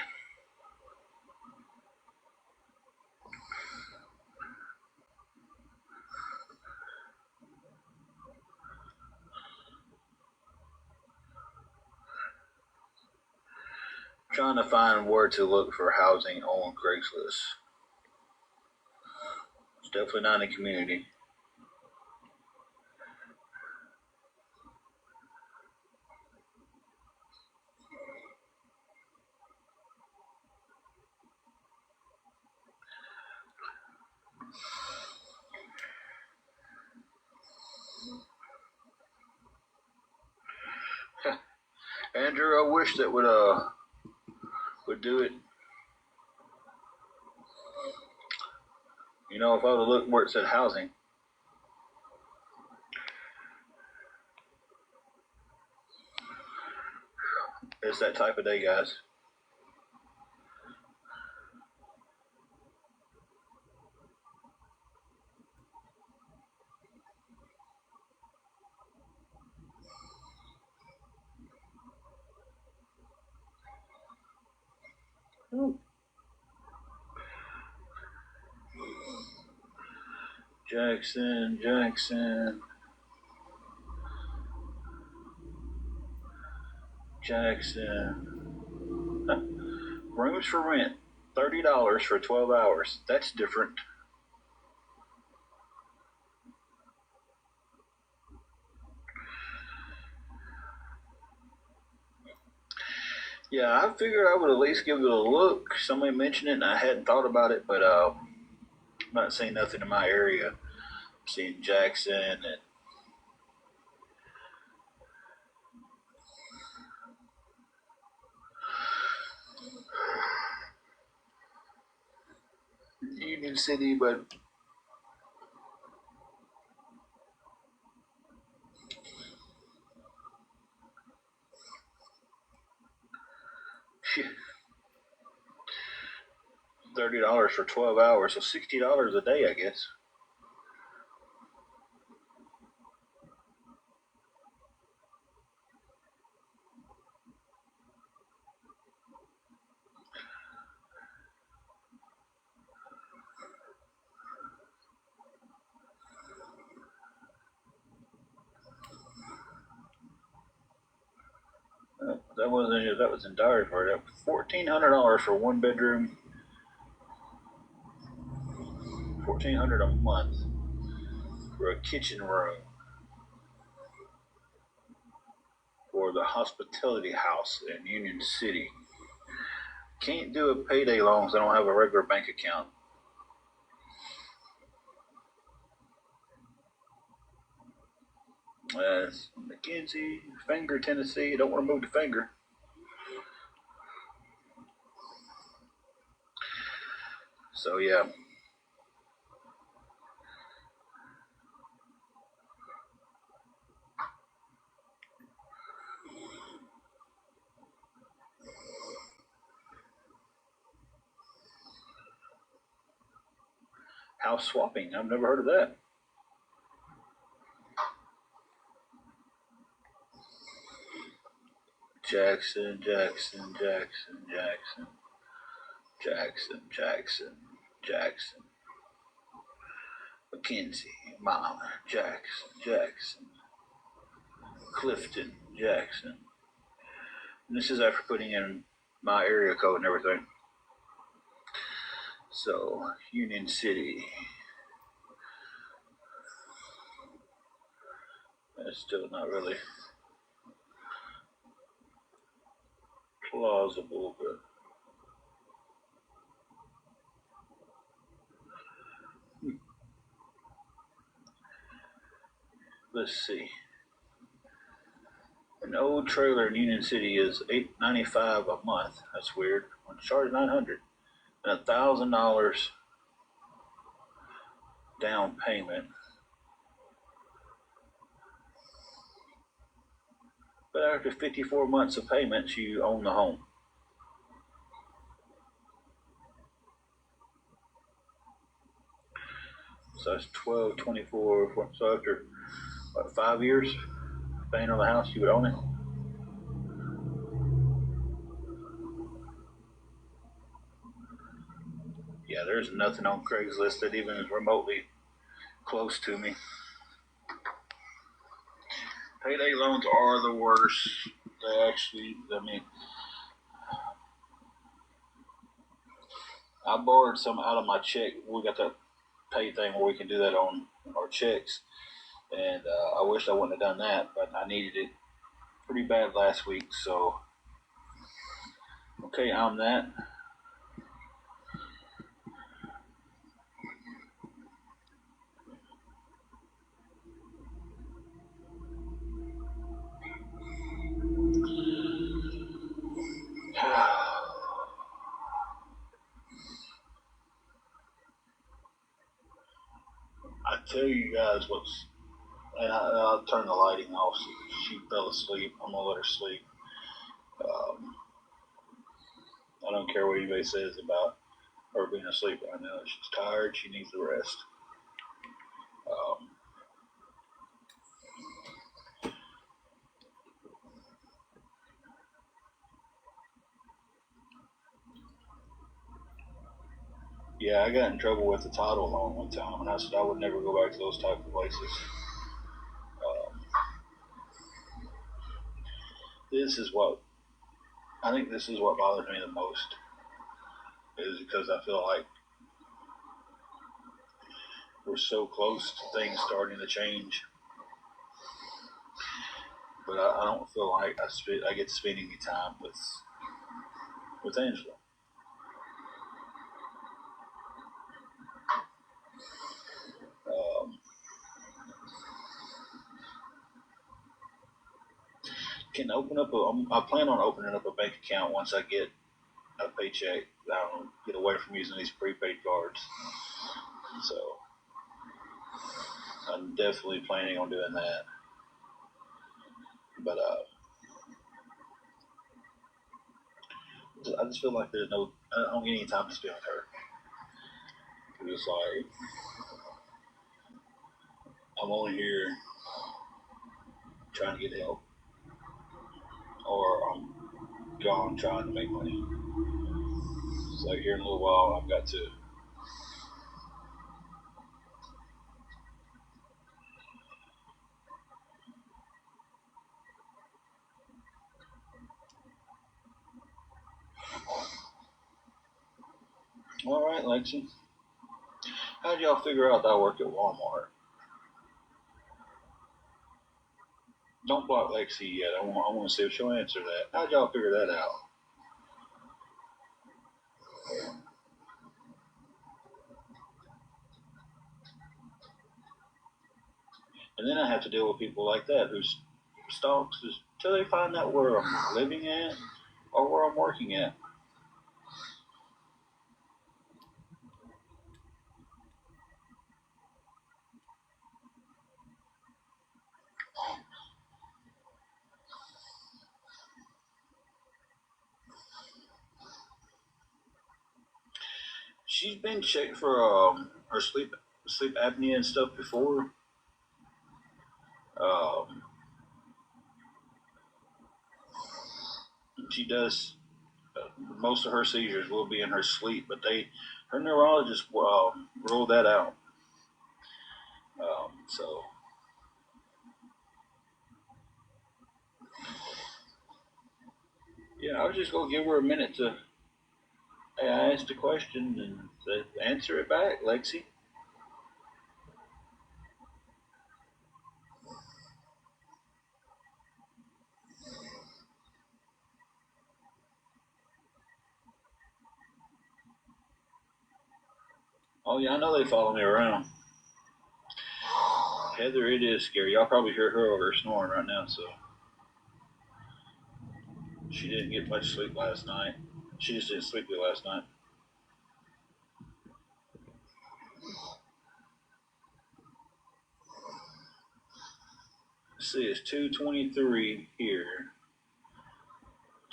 trying to find where to look for housing on Craigslist. It's definitely not in the community. Andrew, I wish that would do it. You know, if I would have looked where it said housing. It's that type of day, guys. Jackson. Rooms for rent, $30 for 12 hours. That's different. Yeah, I figured I would at least give it a look. Somebody mentioned it, and I hadn't thought about it, but I'm not seeing nothing in my area. I'm seeing Jackson and Union City, but $30 for 12 hours, so $60 a day, I guess. That was in Dyersburg. $1,400 for one bedroom. $1,400 a month for a kitchen room for the hospitality house in Union City. Can't do a payday loan because I don't have a regular bank account. McKenzie, Finger, Tennessee. Don't want to move to Finger. So yeah. House swapping. I've never heard of that. Jackson. McKenzie, Mama, Jackson. Clifton, Jackson. And this is after putting in my area code and everything. So, Union City. That's still not really plausible, but let's see. An old trailer in Union City is $895 a month. That's weird. I'm charged $900 and $1,000 down payment. But after 54 months of payments, you own the home. So that's 12, 24. So after 5 years paying on the house, you would own it. Yeah, there's nothing on Craigslist that even is remotely close to me. Payday loans are the worst. They actually, I borrowed some out of my check. We got that pay thing where we can do that on our checks. And I wish I wouldn't have done that, but I needed it pretty bad last week. So, okay, I'm that. I tell you guys what's, and I'll turn the lighting off. She fell asleep. I'm gonna let her sleep. don't care what anybody says about her being asleep right now. She's tired. She needs the rest. Um, yeah, I got in trouble with the title loan one time, and I said I would never go back to those type of places. Um, this is what I think. This is what bothers me the most, is because I feel like we're so close to things starting to change, but I don't feel like I get to spend any time with Angela. Um, can open up I plan on opening up a bank account once I get a paycheck. I don't get away from using these prepaid cards. So I'm definitely planning on doing that. But I just feel like I don't get any time to spend with her. It's like I'm only here trying to get help, or I'm gone trying to make money. It's like here in a little while I've got to. All right, Lexi. How'd y'all figure out that I work at Walmart? Don't block Lexi yet. I want to see if she'll answer that. How'd y'all figure that out? And then I have to deal with people like that who stalks until they find out where I'm living at or where I'm working at. She's been checked for her sleep apnea and stuff before. Um, she does most of her seizures will be in her sleep, but her neurologist ruled that out. So yeah, I was just gonna give her a minute to. Hey, I asked a question and answer it back, Lexi. Oh yeah, I know they follow me around. Heather, it is scary. Y'all probably hear her over snoring right now, so she didn't get much sleep last night. She just didn't sleep good last night. Let's see, it's 2:23 here,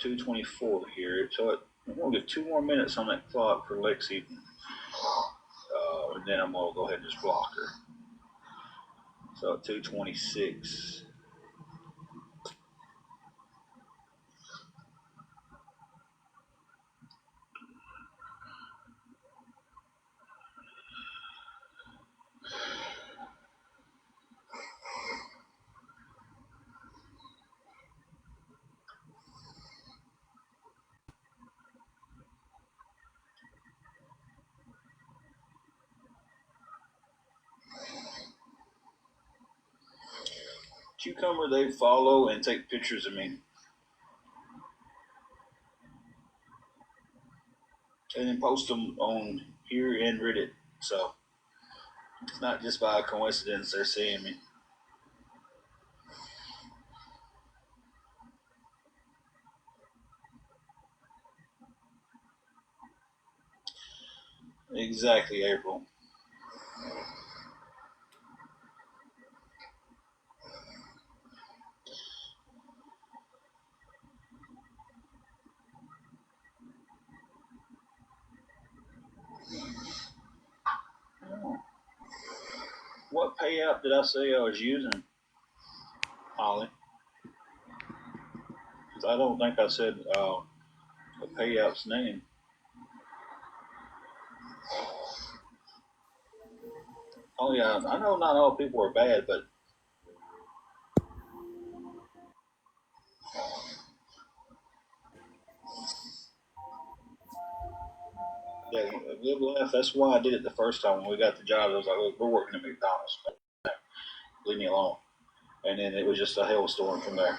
2:24 here. So I'm gonna get 2 more minutes on that clock for Lexi, and then I'm gonna go ahead and just block her. So at 2:26. Cucumber, they follow and take pictures of me, and then post them on here and Reddit. So it's not just by coincidence they're seeing me. Exactly, April. What pay app did I say I was using, Holly? I don't think I said the pay app's name. Oh yeah, I know not all people are bad, but yeah, good laugh. That's why I did it the first time when we got the job. I was like, look, we're working at McDonald's. Leave me alone. And then it was just a hailstorm from there.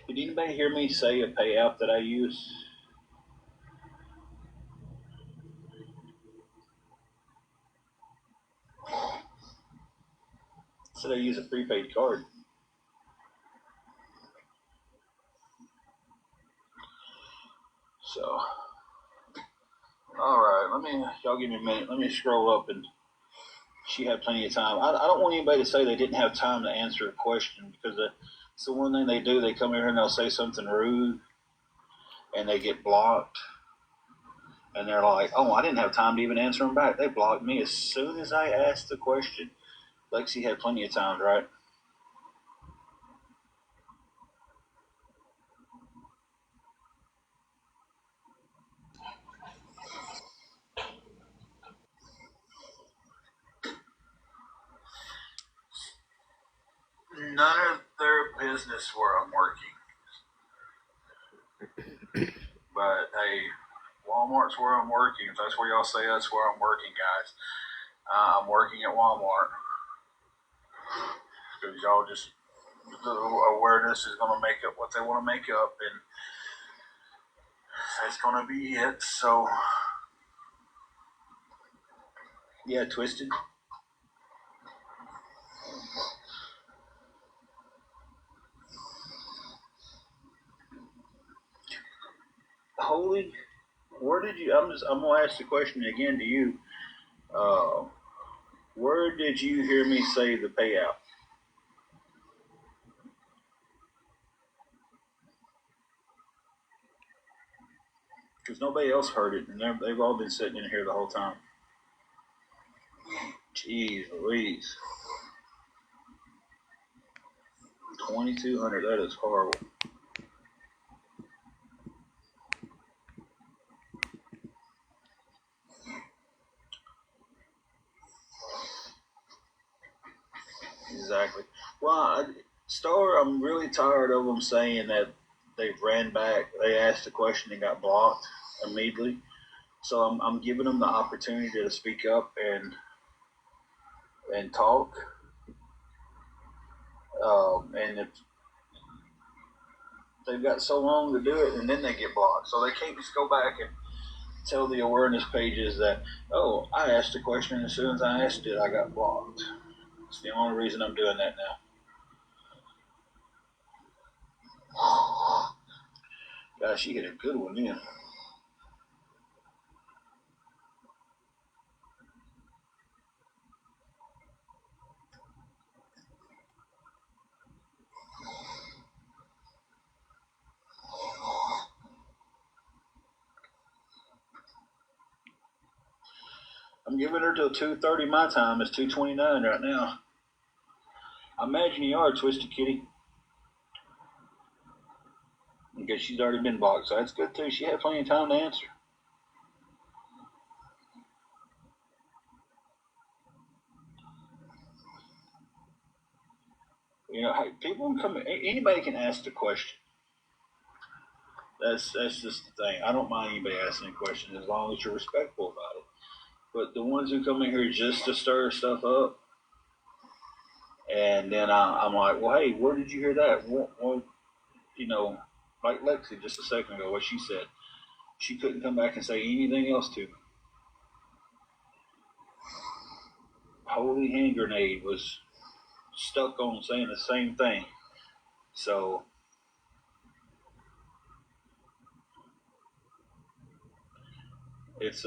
Did anybody hear me say a pay app that I use? I said I use a prepaid card. So, all right, y'all give me a minute. Let me scroll up, and she had plenty of time. I don't want anybody to say they didn't have time to answer a question, because it's the one thing they do. They come here and they'll say something rude, and they get blocked. And they're like, oh, I didn't have time to even answer them back. They blocked me as soon as I asked the question. Lexi had plenty of time, right? None of their business where I'm working. But hey, Walmart's where I'm working. If that's where y'all say that's where I'm working, guys, I'm working at Walmart. Because y'all just, the awareness is going to make up what they want to make up, and that's going to be it. So, yeah, Twisted. Holy, where did you? I'm gonna ask the question again to you. Uh, where did you hear me say the payout? Because nobody else heard it, and they've all been sitting in here the whole time. Jeez Louise. 2,200, that is horrible. Exactly. Well, Star, I'm really tired of them saying that they ran back, they asked a question and got blocked immediately. So I'm giving them the opportunity to speak up and talk. And if they've got so long to do it, and then they get blocked, so they can't just go back and tell the awareness pages that, oh, I asked a question, and as soon as I asked it, I got blocked. It's the only reason I'm doing that now. Gosh, she hit a good one in. I'm giving her till 2:30 my time. It's 2:29 right now. I imagine you are, Twisted Kitty. Because she's already been blocked, so that's good too. She had plenty of time to answer. You know, hey, people can come. Anybody can ask the question. That's just the thing. I don't mind anybody asking a question as long as you're respectful about it. But the ones who come in here just to stir stuff up, and then I'm like, well, hey, where did you hear that? What, you know, like Lexi just a second ago, what she said. She couldn't come back and say anything else to me. Holy hand grenade was stuck on saying the same thing. So it's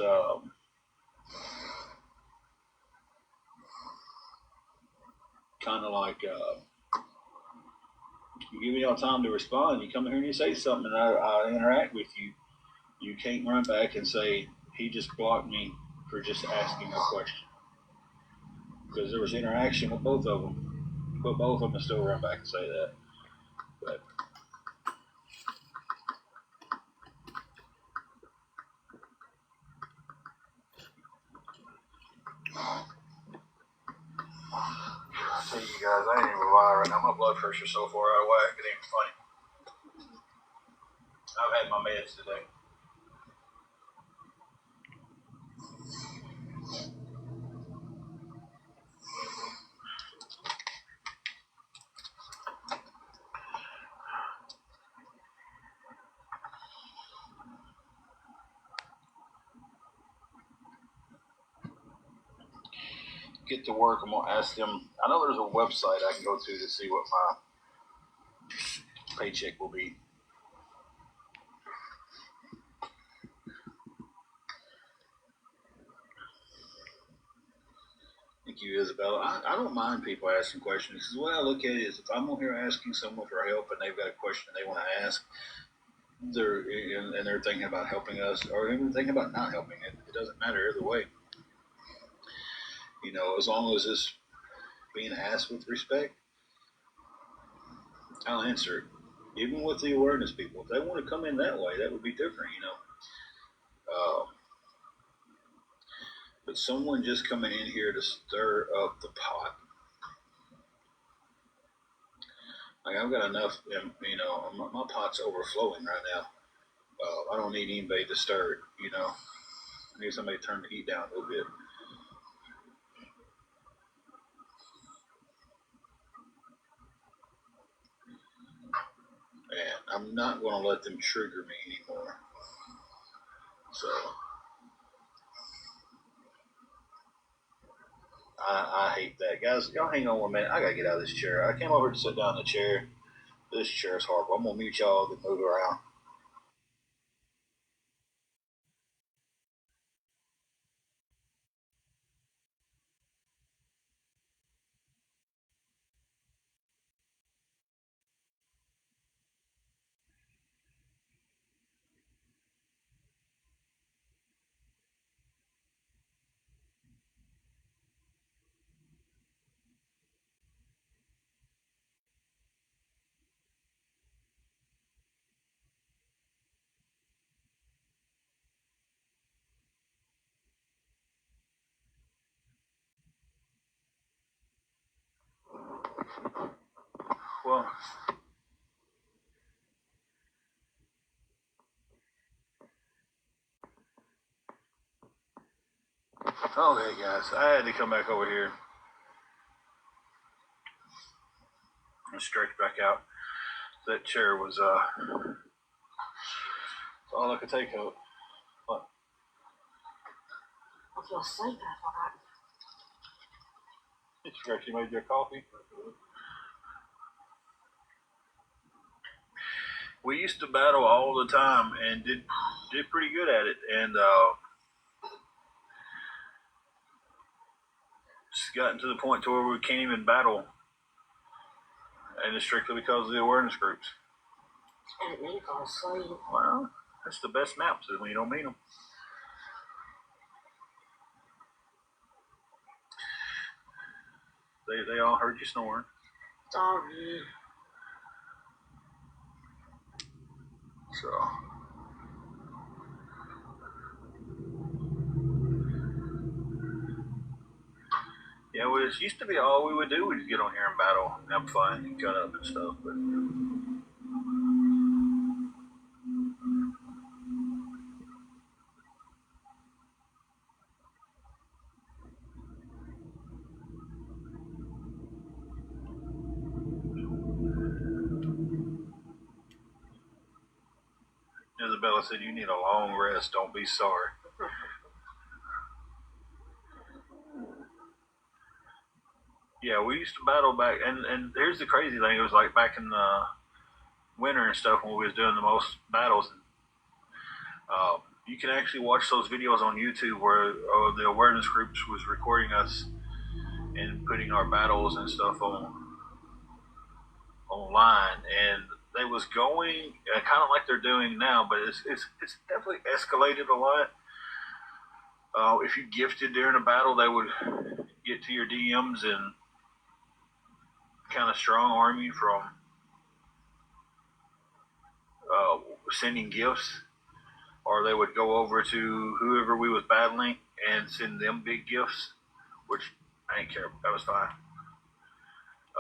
kind of like you give me all time to respond. You come here and you say something, and I interact with you. You can't run back and say he just blocked me for just asking a question. Because there was interaction with both of them. But both of them still run back and say that. But I tell you guys, I ain't even lie right now. My blood pressure's so far out of whack, it ain't funny. I've had my meds today. Get to work, I'm gonna ask them. I know there's a website I can go to see what my paycheck will be. Thank you, Isabella. I don't mind people asking questions. Because the way I look at it is, if I'm on here asking someone for help and they've got a question they want to ask, they're thinking about helping us, or even thinking about not helping. It doesn't matter either way. You know, as long as it's being asked with respect, I'll answer it. Even with the awareness people, if they want to come in that way, that would be different, you know. But someone just coming in here to stir up the pot. Like, I've got enough, you know, my pot's overflowing right now. I don't need anybody to stir it, you know. I need somebody to turn the heat down a little bit. And I'm not going to let them trigger me anymore. So I hate that. Guys, y'all hang on 1 minute. I got to get out of this chair. I came over to sit down in the chair. This chair is horrible. I'm going to mute y'all and move around. Well, okay, guys. I had to come back over here and stretch back out. That chair was all I could take of it. What? I feel sleepy. I forgot. You made your coffee? We used to battle all the time and did pretty good at it, and it's gotten to the point to where we can't even battle, and it's strictly because of the awareness groups. I didn't need to fall asleep. Well, that's the best maps is when you don't mean them. They all heard you snoring. Sorry. So. Yeah, well, it used to be all we would do was get on here and battle and have fun and cut up and stuff, but Isabella said you need a long rest. Don't be sorry. Yeah, we used to battle back, and here's the crazy thing. It was like back in the winter and stuff when we was doing the most battles. You can actually watch those videos on YouTube where the awareness groups was recording us and putting our battles and stuff online, and they was going kind of like they're doing now, but it's definitely escalated a lot. If you gifted during a battle, they would get to your DMs and kind of strong arm you from uh, sending gifts, or they would go over to whoever we was battling and send them big gifts, which I didn't care. That was fine.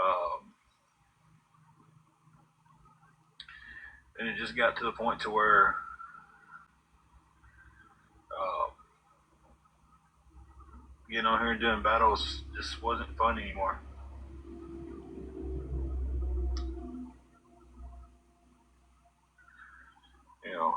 Um, and it just got to the point to where uh, getting on here and doing battles just wasn't fun anymore. You know,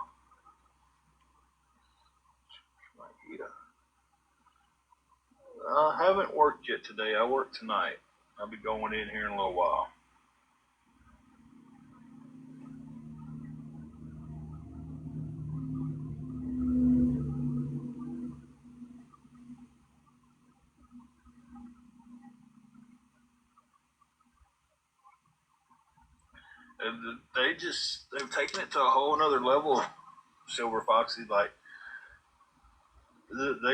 I haven't worked yet today. I work tonight. I'll be going in here in a little while. And they've taken it to a whole another level. Silver Foxy, like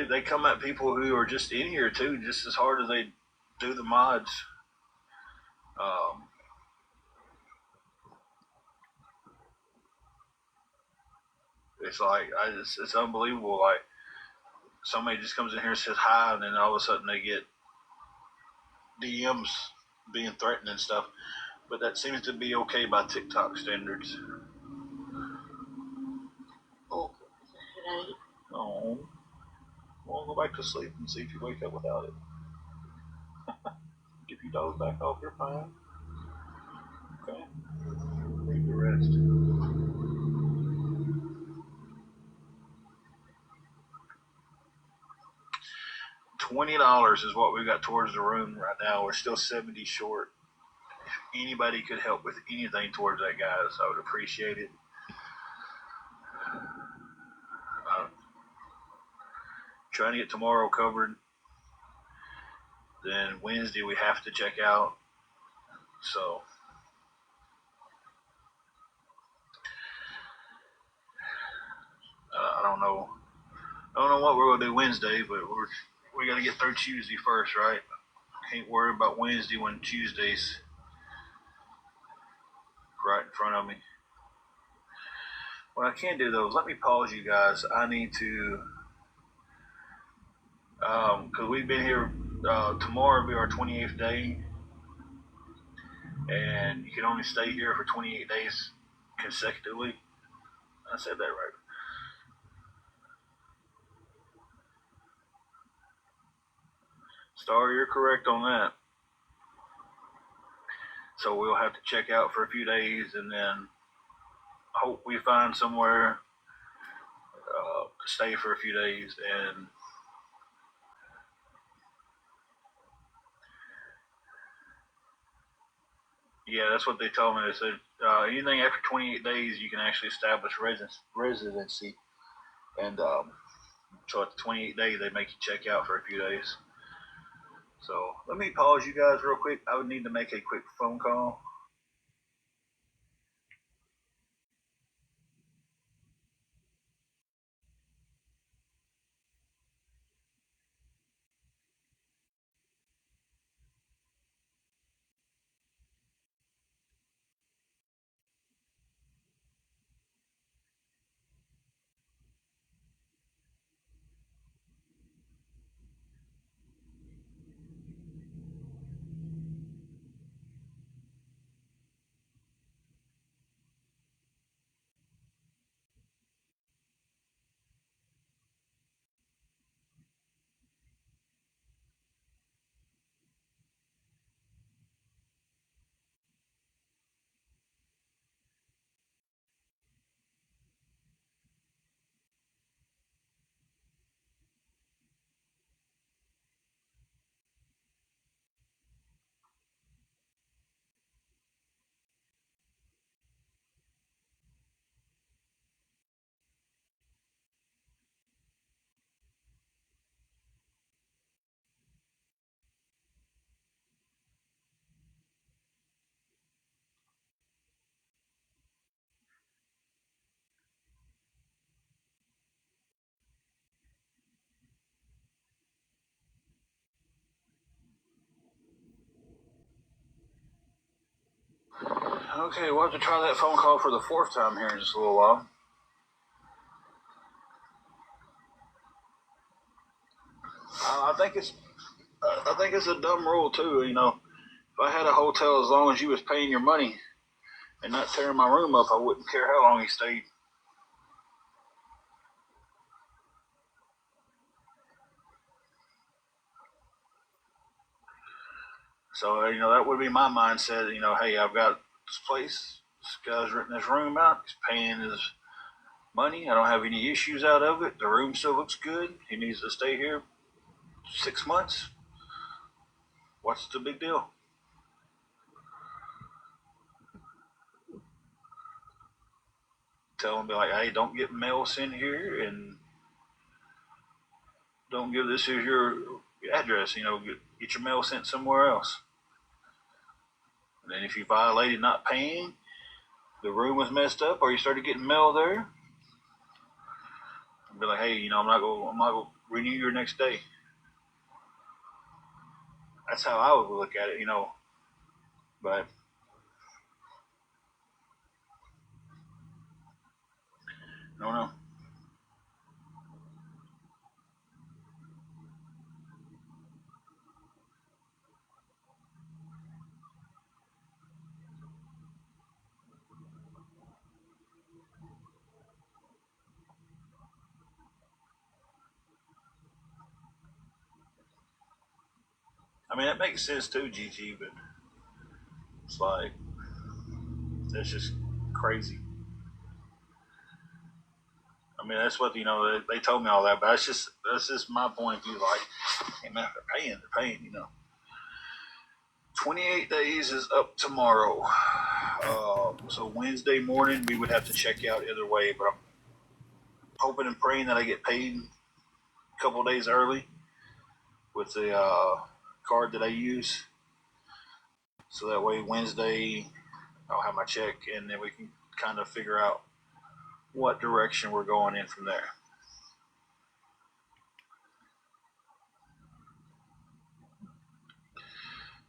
they come at people who are just in here too, just as hard as they do the mods. Um, it's like it's unbelievable. Like somebody just comes in here and says hi, and then all of a sudden they get DMs being threatened and stuff. But that seems to be okay by TikTok standards. Oh, right. Oh, well, go back to sleep and see if you wake up without it. Get your doze back off, you're fine. Okay, leave the rest. $20 is what we got towards the room right now. We're still 70 short. If anybody could help with anything towards that, guys, I would appreciate it. I'm trying to get tomorrow covered. Then Wednesday we have to check out. So I don't know. I don't know what we're gonna do Wednesday, but we got to get through Tuesday first, right? Can't worry about Wednesday when Tuesday's right in front of me. What I can do though is let me pause you guys. I need to, because we've been here. Tomorrow will be our 28th day, and you can only stay here for 28 days consecutively. I said that right. Star, you're correct on that. So we'll have to check out for a few days, and then hope we find somewhere to stay for a few days. And yeah, that's what they told me. They said anything after 28 days, you can actually establish residency. And so at the 28 days, they make you check out for a few days. So let me pause you guys real quick. I would need to make a quick phone call. Okay, we'll have to try that phone call for the fourth time here in just a little while. I think it's a dumb rule too. You know, if I had a hotel, as long as you was paying your money and not tearing my room up, I wouldn't care how long he stayed. So you know, that would be my mindset. You know, hey, I've got this place. This guy's renting this room out. He's paying his money. I don't have any issues out of it. The room still looks good. He needs to stay here 6 months. What's the big deal? Tell him, be like, hey, don't get mail sent here, and don't give this as your address. You know, get your mail sent somewhere else. And then if you violated not paying, the room was messed up, or you started getting mail there, be like, hey, you know, I'm not gonna renew your next day. That's how I would look at it, you know. But I don't know. I mean, that makes sense too, GG, but it's like that's just crazy. I mean, that's what, you know, they told me all that, but that's just my point of view. Like, hey man, they're paying. You know, 28 days is up tomorrow. So Wednesday morning we would have to check out either way, but I'm hoping and praying that I get paid a couple of days early with the card that I use. So that way Wednesday I'll have my check, and then we can kind of figure out what direction we're going in from there.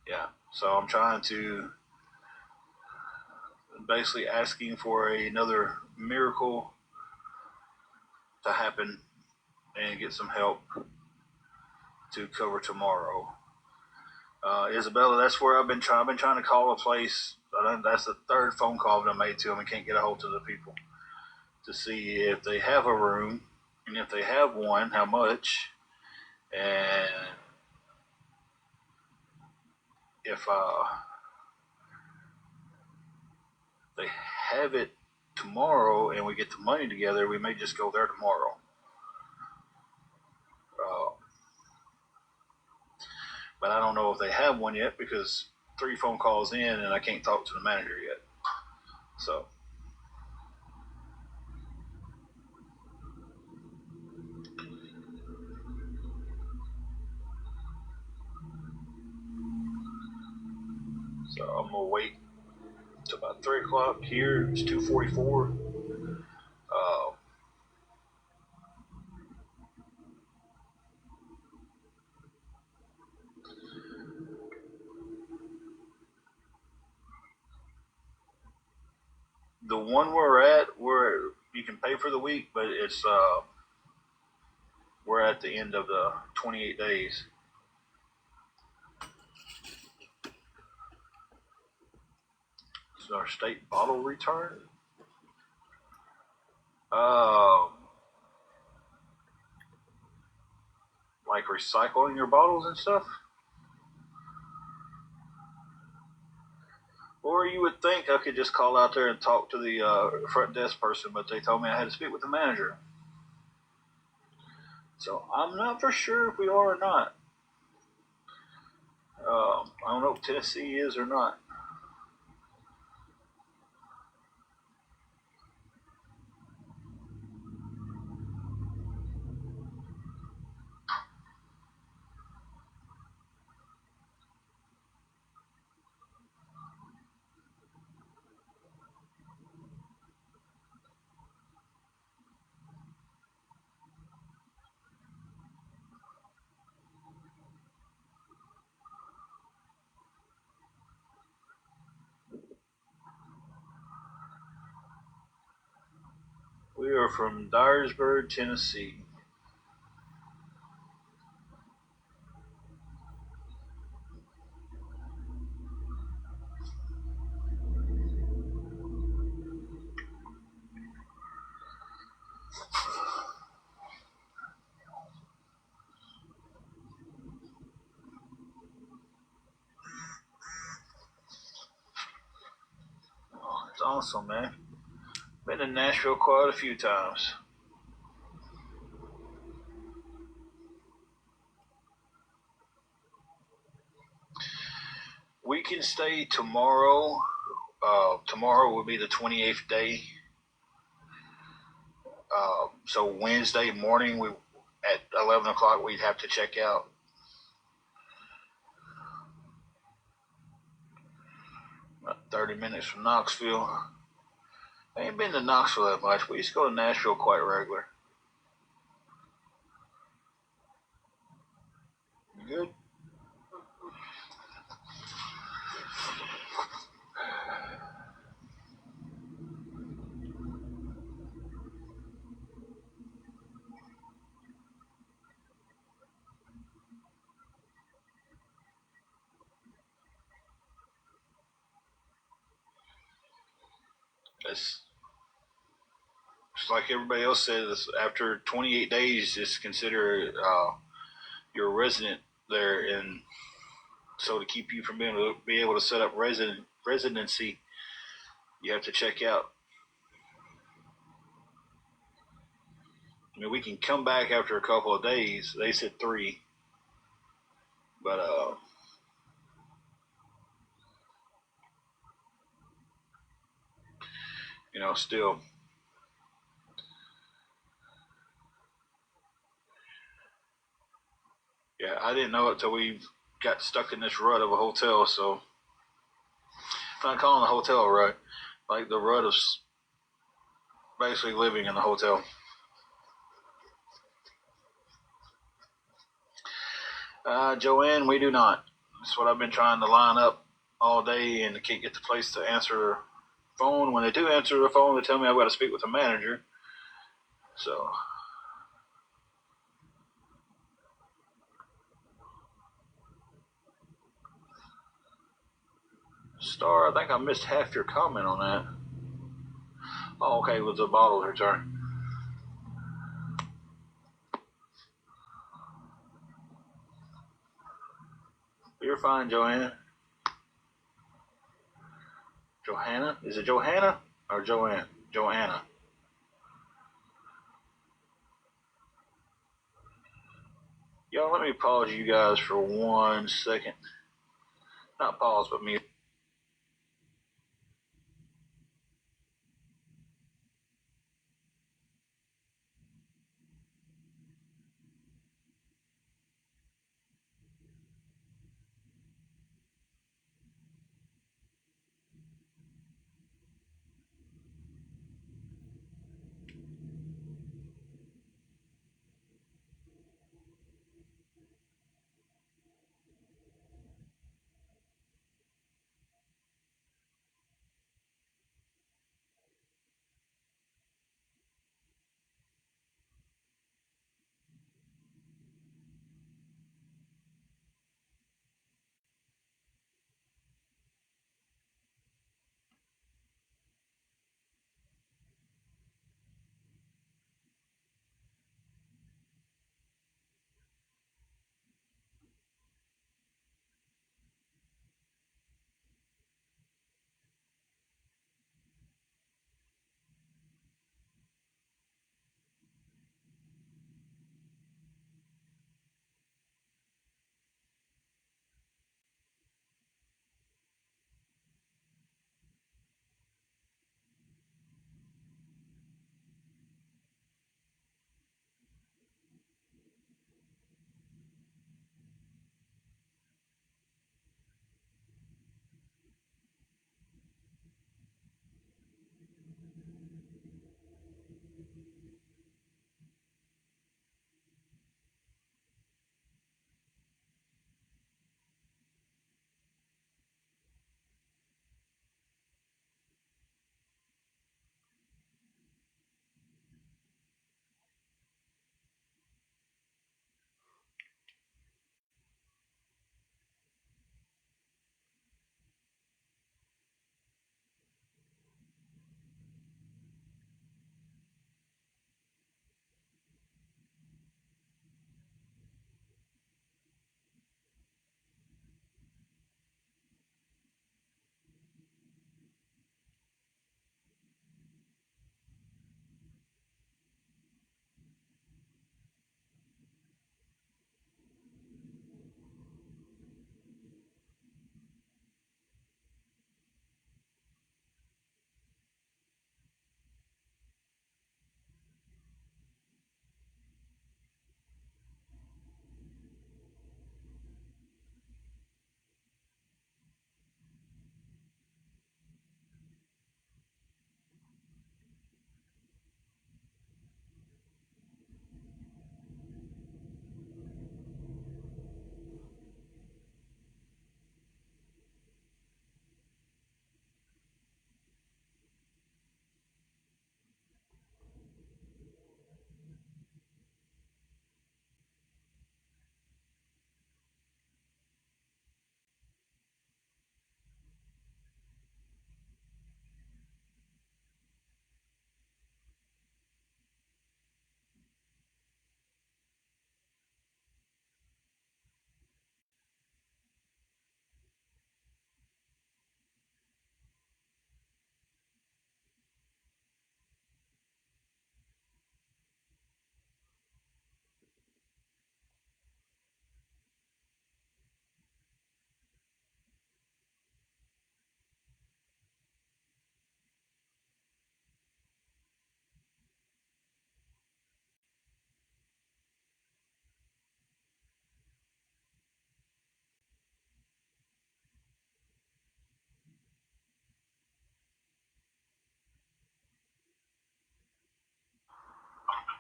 Yeah. So I'm trying to basically asking for another miracle to happen and get some help to cover tomorrow. Isabella, that's where I've been trying. I've been trying to call a place. That's the third phone call that I made to them and can't get a hold of the people to see if they have a room, and if they have one, how much, and if they have it tomorrow and we get the money together, we may just go there tomorrow. Uh, but I don't know if they have one yet because 3 phone calls in and I can't talk to the manager yet. So I'm gonna wait till about 3 o'clock. Here it's 2:44. Uh, the one we're at, where you can pay for the week, but it's we're at the end of the 28 days. It's our state bottle return. Uh, like recycling your bottles and stuff. Or you would think I could just call out there and talk to the front desk person, but they told me I had to speak with the manager. So I'm not for sure if we are or not. I don't know if Tennessee is or not. are from Dyersburg, Tennessee. Oh, it's awesome, man. Been to Nashville quite a few times. We can stay tomorrow. Tomorrow will be the 28th day. So Wednesday morning, we at 11 o'clock, we'd have to check out. About 30 minutes from Knoxville. I ain't been to Knoxville that much. We used to go to Nashville quite regular. You good? It's just like everybody else says. After 28 days, it's considered you're a resident there, and so to keep you from being able to set up residency, you have to check out. I mean, we can come back after a couple of days. They said 3, but still, yeah, I didn't know it till we got stuck in this rut of a hotel. So I'm not calling the hotel a rut, like the rut of basically living in the hotel. Joanne, we do not. That's what I've been trying to line up all day, and I can't get the place to answer the phone. When they do answer the phone, they tell me I've got to speak with the manager. So, Star, I think I missed half your comment on that. Oh, okay, it was the bottle's return. You're fine, Joanne. Johanna? Is it Johanna or Joanne? Joanna. Yo, let me pause you guys for 1 second. Not pause, but mute.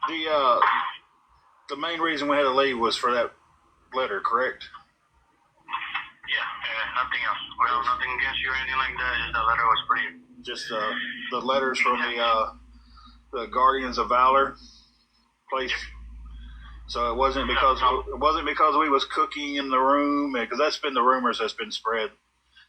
The main reason we had to leave was for that letter, correct? Yeah, nothing else. Well, nothing against you or anything like that. Just the letter was pretty. Just the letters from the Guardians of Valor place. So it wasn't because we was cooking in the room, because that's been the rumors that's been spread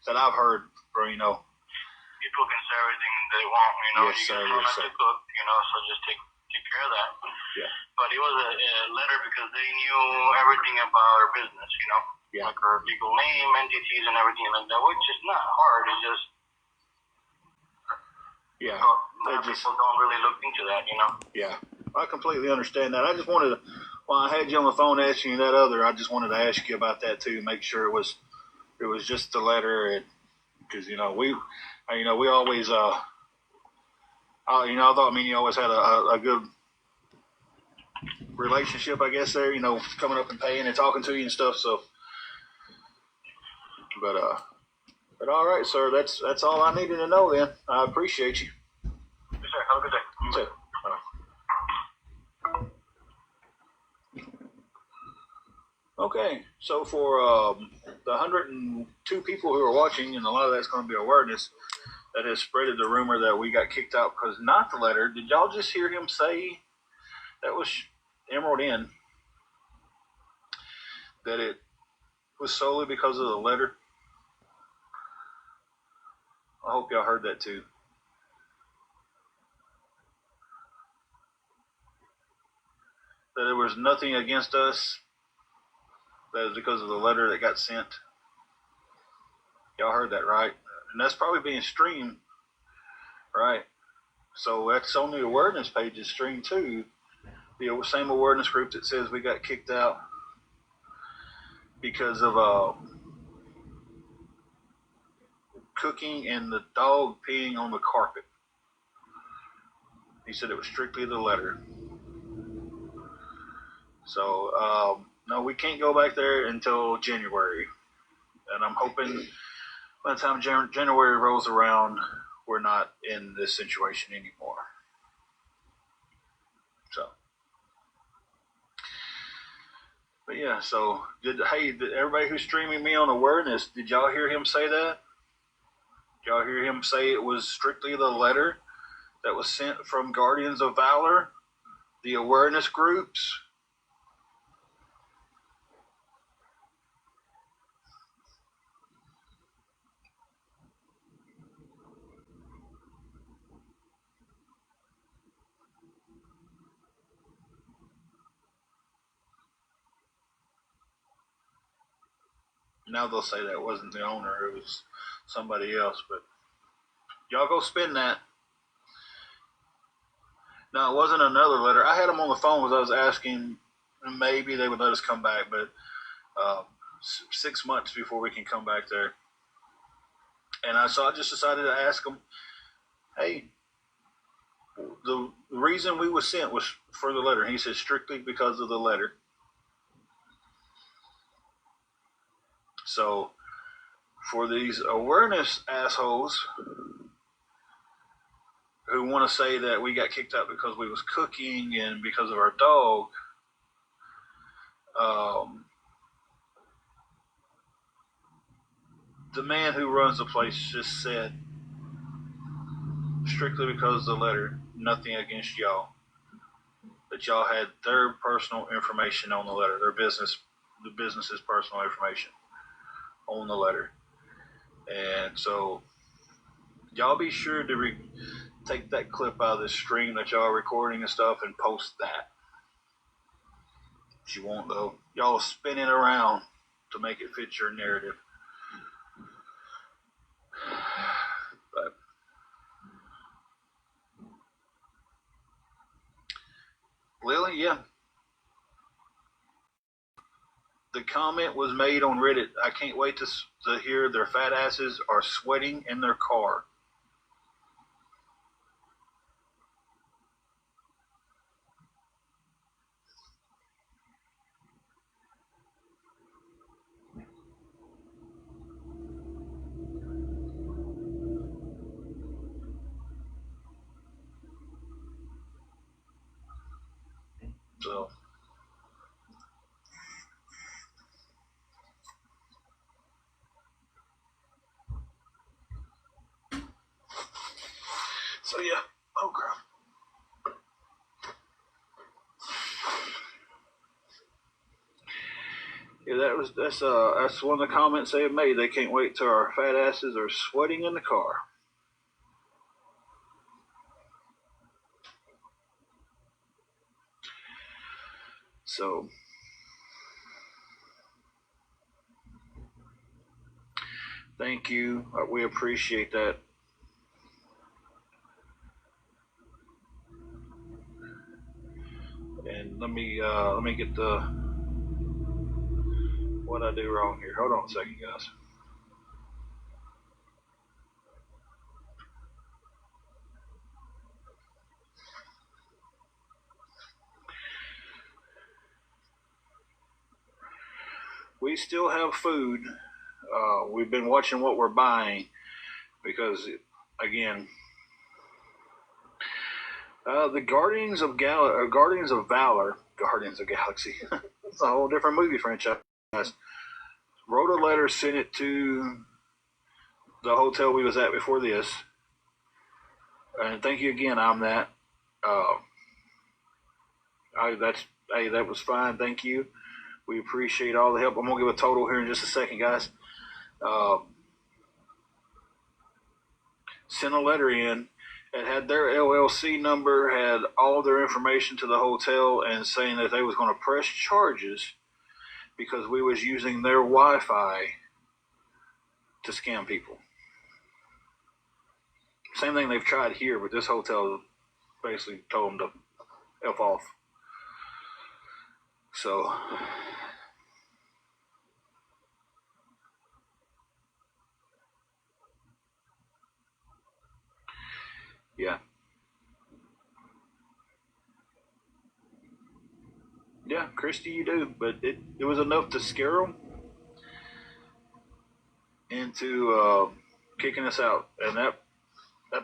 that I've heard. People can say everything they want, Yes, sir. You just to cook, so just take care of that. Yeah. But it was a letter because they knew everything about our business, Yeah. like our legal name, entities, and everything like that, which is not hard. It's just people don't really look into that, Yeah, I completely understand that. I just wanted to, while I had you on the phone asking you that I just wanted to ask you about that too, make sure it was just the letter, and because we always I thought me and you always had a good relationship, I guess there, coming up and paying and talking to you and stuff. So, but all right, sir, that's all I needed to know. Then I appreciate you. Yes, sir. Have a good day. You too. Okay, so for the 102 people who are watching, and a lot of that's going to be awareness, that has spreaded the rumor that we got kicked out because not the letter. Did y'all just hear him say that was Emerald Inn? That it was solely because of the letter? I hope y'all heard that too. That there was nothing against us. That is because of the letter that got sent. Y'all heard that, right? And that's probably being streamed, right? So that's on the awareness page is streamed too. The same awareness group that says we got kicked out because of cooking and the dog peeing on the carpet. He said it was strictly the letter. So, no, we can't go back there until January. And I'm hoping by the time January rolls around, we're not in this situation anymore. So, but yeah, so did everybody who's streaming me on awareness, did y'all hear him say that? Did y'all hear him say it was strictly the letter that was sent from Guardians of Valor, the awareness groups? Now they'll say that wasn't the owner, it was somebody else, but y'all go spin that. No, it wasn't another letter. I had them on the phone as I was asking, maybe they would let us come back, but 6 months before we can come back there. And so I just decided to ask them, hey, the reason we was sent was for the letter. And he said strictly because of the letter. So for these awareness assholes who want to say that we got kicked out because we was cooking and because of our dog, the man who runs the place just said strictly because of the letter, nothing against y'all, that y'all had their personal information on the letter, the business's personal information on the letter. And so y'all be sure to take that clip out of this stream that y'all are recording and stuff and post that. But you won't though. Y'all spin it around to make it fit your narrative. But Lily, yeah. The comment was made on Reddit. I can't wait to hear their fat asses are sweating in their car. So. So yeah. Oh crap. Yeah, that's one of the comments they have made. They can't wait till our fat asses are sweating in the car. So thank you. We appreciate that. And let me get the what I do wrong here. Hold on a second, guys. We still have food. We've been watching what we're buying because, again, the Guardians of Valor, Guardians of Galaxy. It's a whole different movie franchise. Wrote a letter, sent it to the hotel we was at before this, and thank you again. I'm that. That was fine. Thank you. We appreciate all the help. I'm gonna give a total here in just a second, guys. Uh, Sent a letter in. It had their LLC number, had all their information to the hotel, and saying that they was going to press charges because we was using their Wi-Fi to scam people. Same thing they've tried here, but this hotel basically told them to F off. So, yeah. Yeah, Christy, you do, but it was enough to scare them into kicking us out, and that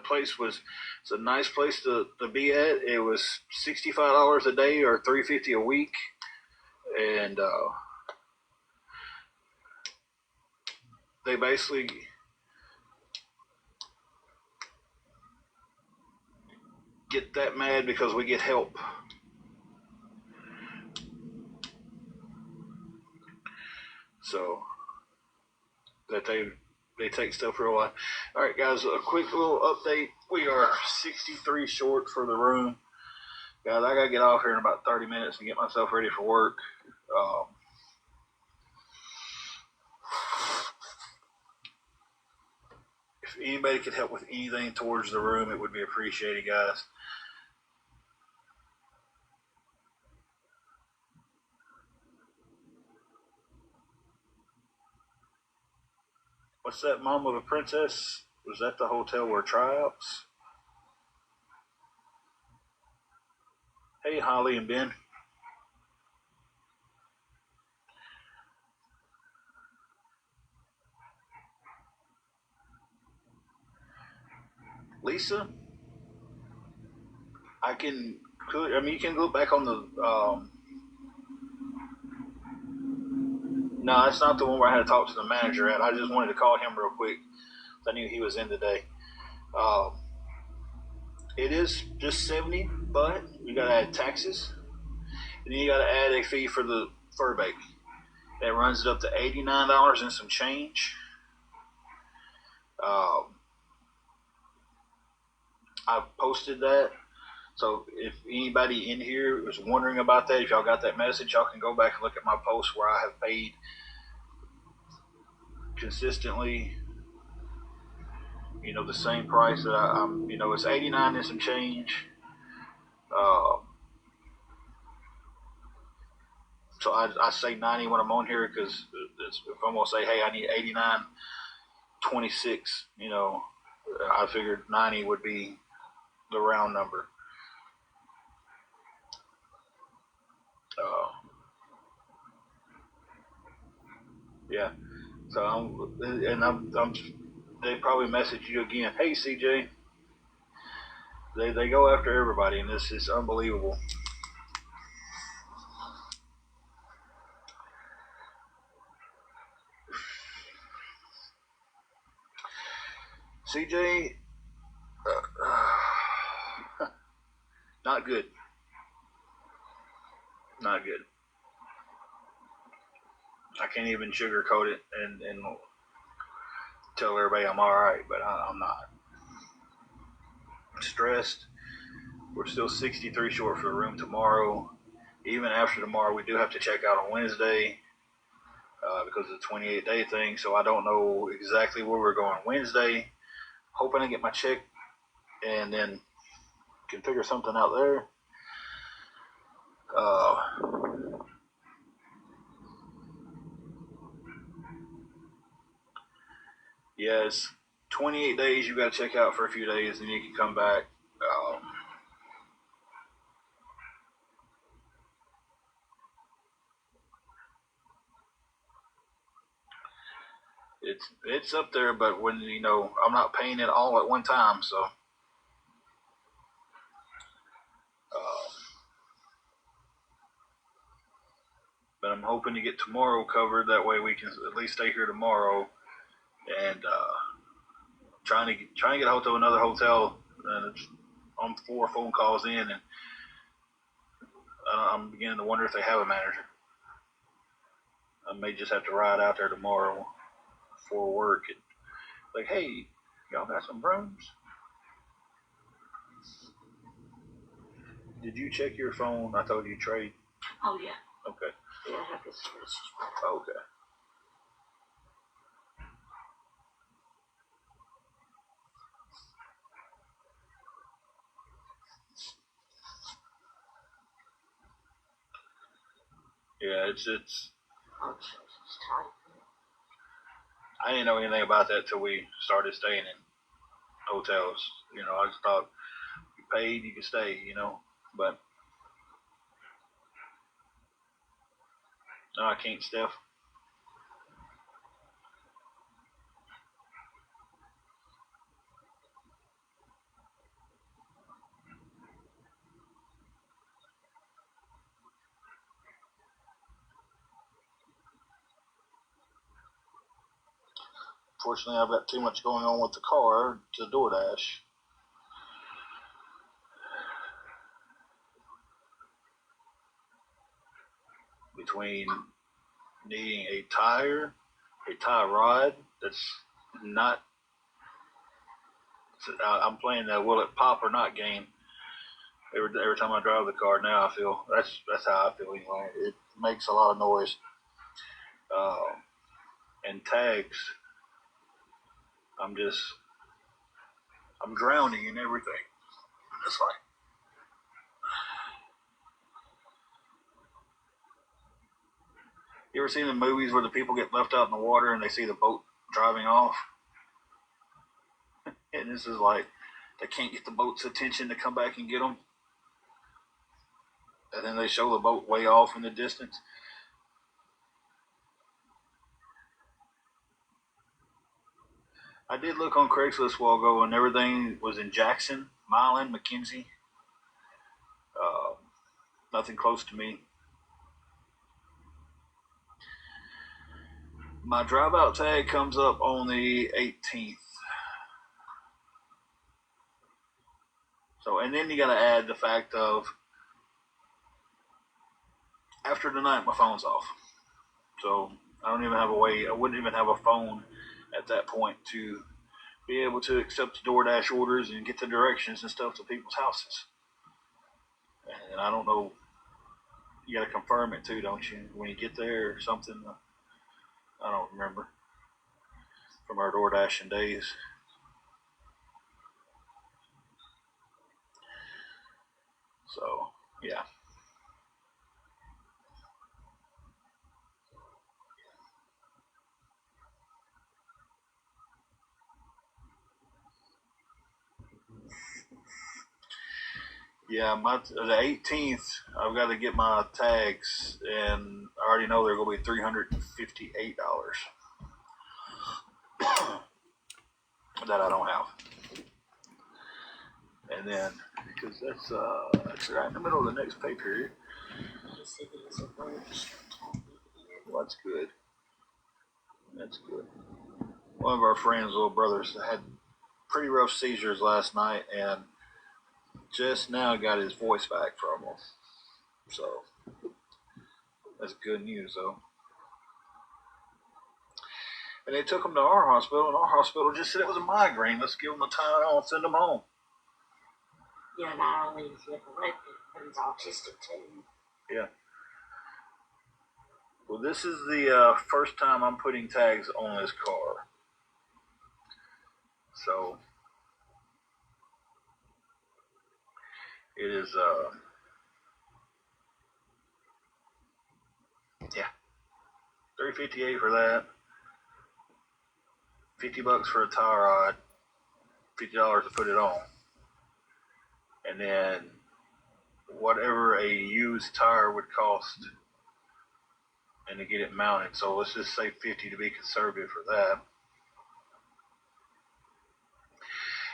place it's a nice place to be at. It was $65 a day or $350 a week, and they basically get that mad because we get help. So that they take stuff real light. All right, guys, a quick little update. We are 63 short for the room. Guys, I gotta get off here in about 30 minutes and get myself ready for work. If anybody could help with anything towards the room, it would be appreciated, guys. What's that, Mom of a Princess? Was that the hotel where tryouts? Hey, Holly and Ben. Lisa, you can go back on the. No, that's not the one where I had to talk to the manager at. I just wanted to call him real quick. I knew he was in today. It is just 70, but you got to add taxes, and then you got to add a fee for the fur bake. That runs it up to $89 and some change. I posted that. So if anybody in here was wondering about that, if y'all got that message, y'all can go back and look at my post where I have paid consistently, the same price that I'm, it's 89 and some change. So I say 90 when I'm on here because if I'm gonna say, hey, I need 89.26, I figured 90 would be the round number. Yeah. So they probably message you again. Hey, CJ. They go after everybody, and this is unbelievable. CJ, not good. Not good. I can't even sugarcoat it and tell everybody I'm all right, but I'm not. Stressed. We're still 63 short for the room tomorrow. Even after tomorrow, we do have to check out on Wednesday because of the 28-day thing. So I don't know exactly where we're going Wednesday. Hoping to get my check and then can figure something out there. Yes, 28 days. You got to check out for a few days, and you can come back. It's up there, but when I'm not paying it all at one time, so. But I'm hoping to get tomorrow covered. That way we can at least stay here tomorrow, and trying to get a hold of another hotel. And I'm 4 phone calls in, and I'm beginning to wonder if they have a manager. I may just have to ride out there tomorrow for work and like, hey, y'all got some rooms? Did you check your phone? I told you trade. Oh, yeah. Okay. Yeah, I have this message. Okay. Yeah, it's. Oh, Jesus, tight. I didn't know anything about that till we started staying in hotels. I just thought you paid, you could stay. But no, I can't, Steph. Fortunately, I've got too much going on with the car to DoorDash. Between needing a tie rod that's not. I'm playing the will it pop or not game. Every time I drive the car now, I feel that's how I feel anyway. It makes a lot of noise. And tags, I'm drowning in everything. It's like, you ever seen the movies where the people get left out in the water and they see the boat driving off? And this is like, they can't get the boat's attention to come back and get them. And then they show the boat way off in the distance. I did look on Craigslist a while ago, and everything was in Jackson, Milan, McKenzie. Nothing close to me. My drive out tag comes up on the 18th. So, and then you got to add the fact of after tonight, my phone's off. So I don't even have a way. I wouldn't even have a phone at that point to be able to accept the DoorDash orders and get the directions and stuff to people's houses. And I don't know. You got to confirm it too, don't you? When you get there or something. I don't remember from our DoorDashing days. So yeah. Yeah, the 18th, I've got to get my tags, and I already know they're going to be $358 that I don't have. And then, because that's right in the middle of the next pay period. Well, that's good. That's good. One of our friends' little brothers had pretty rough seizures last night, and just now got his voice back from them. So that's good news, though. And they took him to our hospital, and our hospital just said it was a migraine. Let's give him a Tylenol and send him home. Yeah, not only is he epileptic, but he's autistic too. Yeah. Well, this is the first time I'm putting tags on this car. So it is, yeah, $358 for that. $50 for a tie rod. $50 to put it on. And then whatever a used tire would cost and to get it mounted. So let's just say 50 to be conservative for that.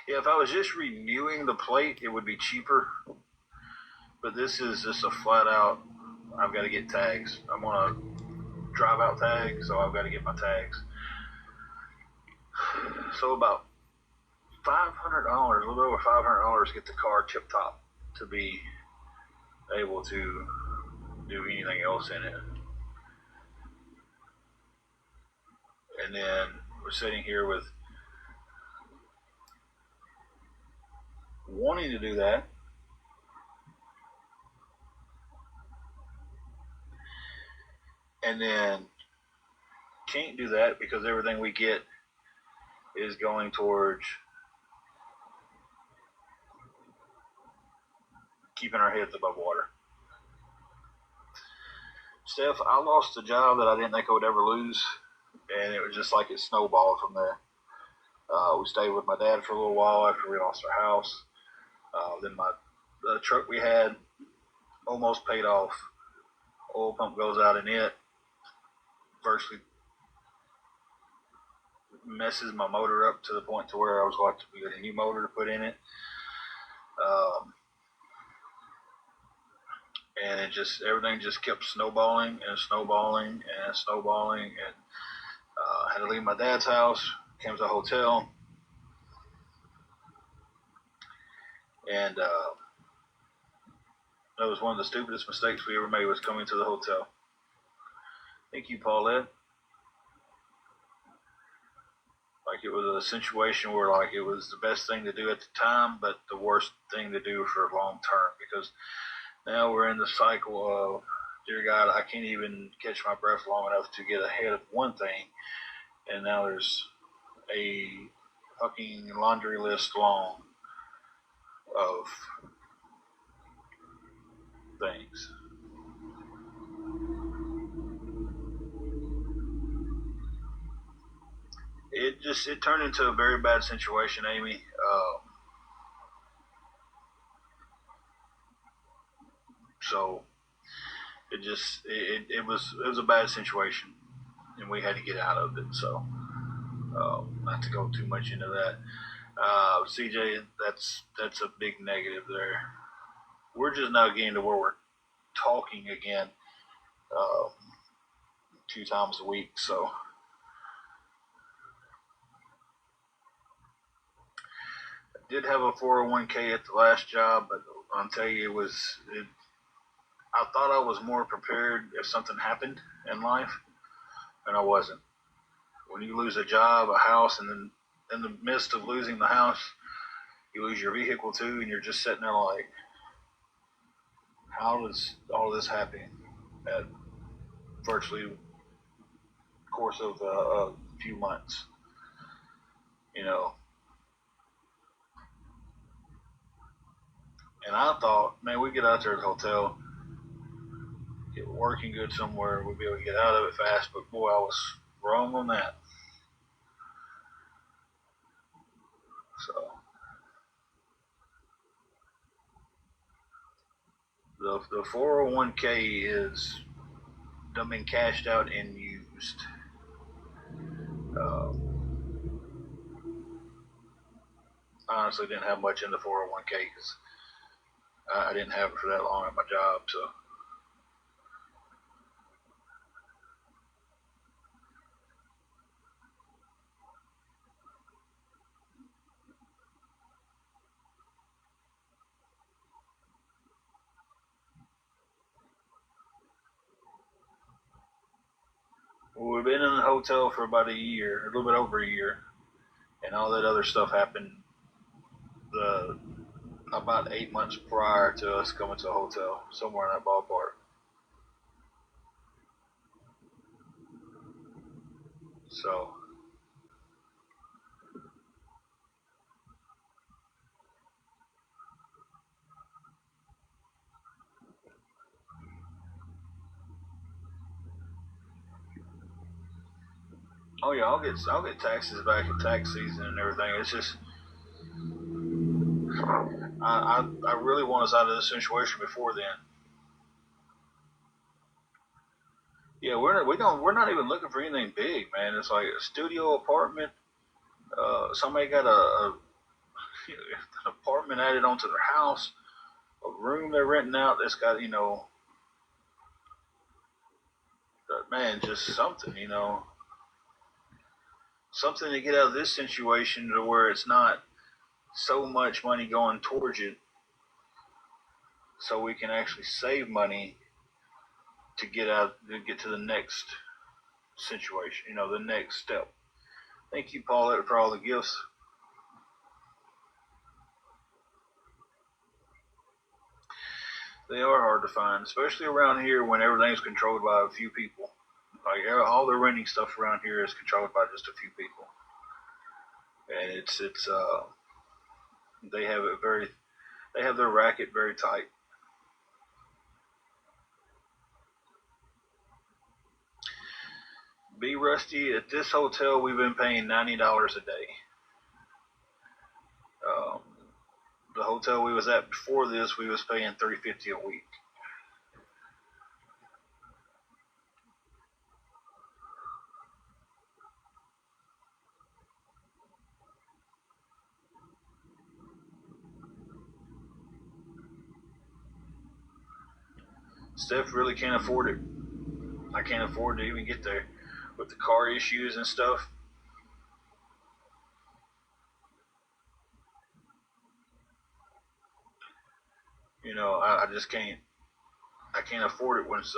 Yeah, if I was just renewing the plate, it would be cheaper. But this is just a flat out, I've got to get tags. I'm on a drive out tag, so I've got to get my tags. So about $500, a little over $500 to get the car tip top to be able to do anything else in it. And then we're sitting here with wanting to do that. And then can't do that because everything we get is going towards keeping our heads above water. Steph, I lost a job that I didn't think I would ever lose, and it was just like it snowballed from there. We stayed with my dad for a little while after we lost our house. Then the truck we had almost paid off. Oil pump goes out in it. Virtually messes my motor up to the point to where I was going to get a new motor to put in it. And everything just kept snowballing and snowballing and snowballing. And I had to leave my dad's house, came to a hotel. And that was one of the stupidest mistakes we ever made, was coming to the hotel. Thank you, Paulette. Like, it was a situation where, like, it was the best thing to do at the time, but the worst thing to do for long term, because now we're in the cycle of, dear God, I can't even catch my breath long enough to get ahead of one thing, and now there's a fucking laundry list long of things. It turned into a very bad situation, Amy. So it was a bad situation, and we had to get out of it. So not to go too much into that. CJ, that's a big negative there. We're just now getting to where we're talking again 2 times a week. So I did have a 401k at the last job, but I'll tell you, I thought I was more prepared if something happened in life, and I wasn't. When you lose a job, a house, and then in the midst of losing the house, you lose your vehicle too, and you're just sitting there like, how does all this happen at virtually the course of a few months? You know. And I thought, man, we get out there at the hotel, get working good somewhere, we'll be able to get out of it fast. But boy, I was wrong on that. So the 401k is done been cashed out and used. I honestly didn't have much in the 401k because I didn't have it for that long at my job. So We've been in the hotel for about a year, a little bit over a year, and all that other stuff happened the about 8 months prior to us coming to a hotel, somewhere in that ballpark. So, oh yeah, I'll get taxes back in tax season and everything. It's just I really want us out of this situation before then. Yeah, we're not even looking for anything big, man. It's like a studio apartment. Somebody got an apartment added onto their house, a room they're renting out that's got man, just something, something to get out of this situation to where it's not so much money going towards it, so we can actually save money to get to the next situation, the next step. Thank you, Paulette, for all the gifts. They are hard to find, especially around here when everything's controlled by a few people. Like all the renting stuff around here is controlled by just a few people, and it's they have it very they have their racket very tight. Be Rusty, at this hotel we've been paying $90 a day. Um, the hotel we was at before this, we was paying $350 a week. Steph really can't afford it. I can't afford to even get there with the car issues and stuff. I just can't. I can't afford it once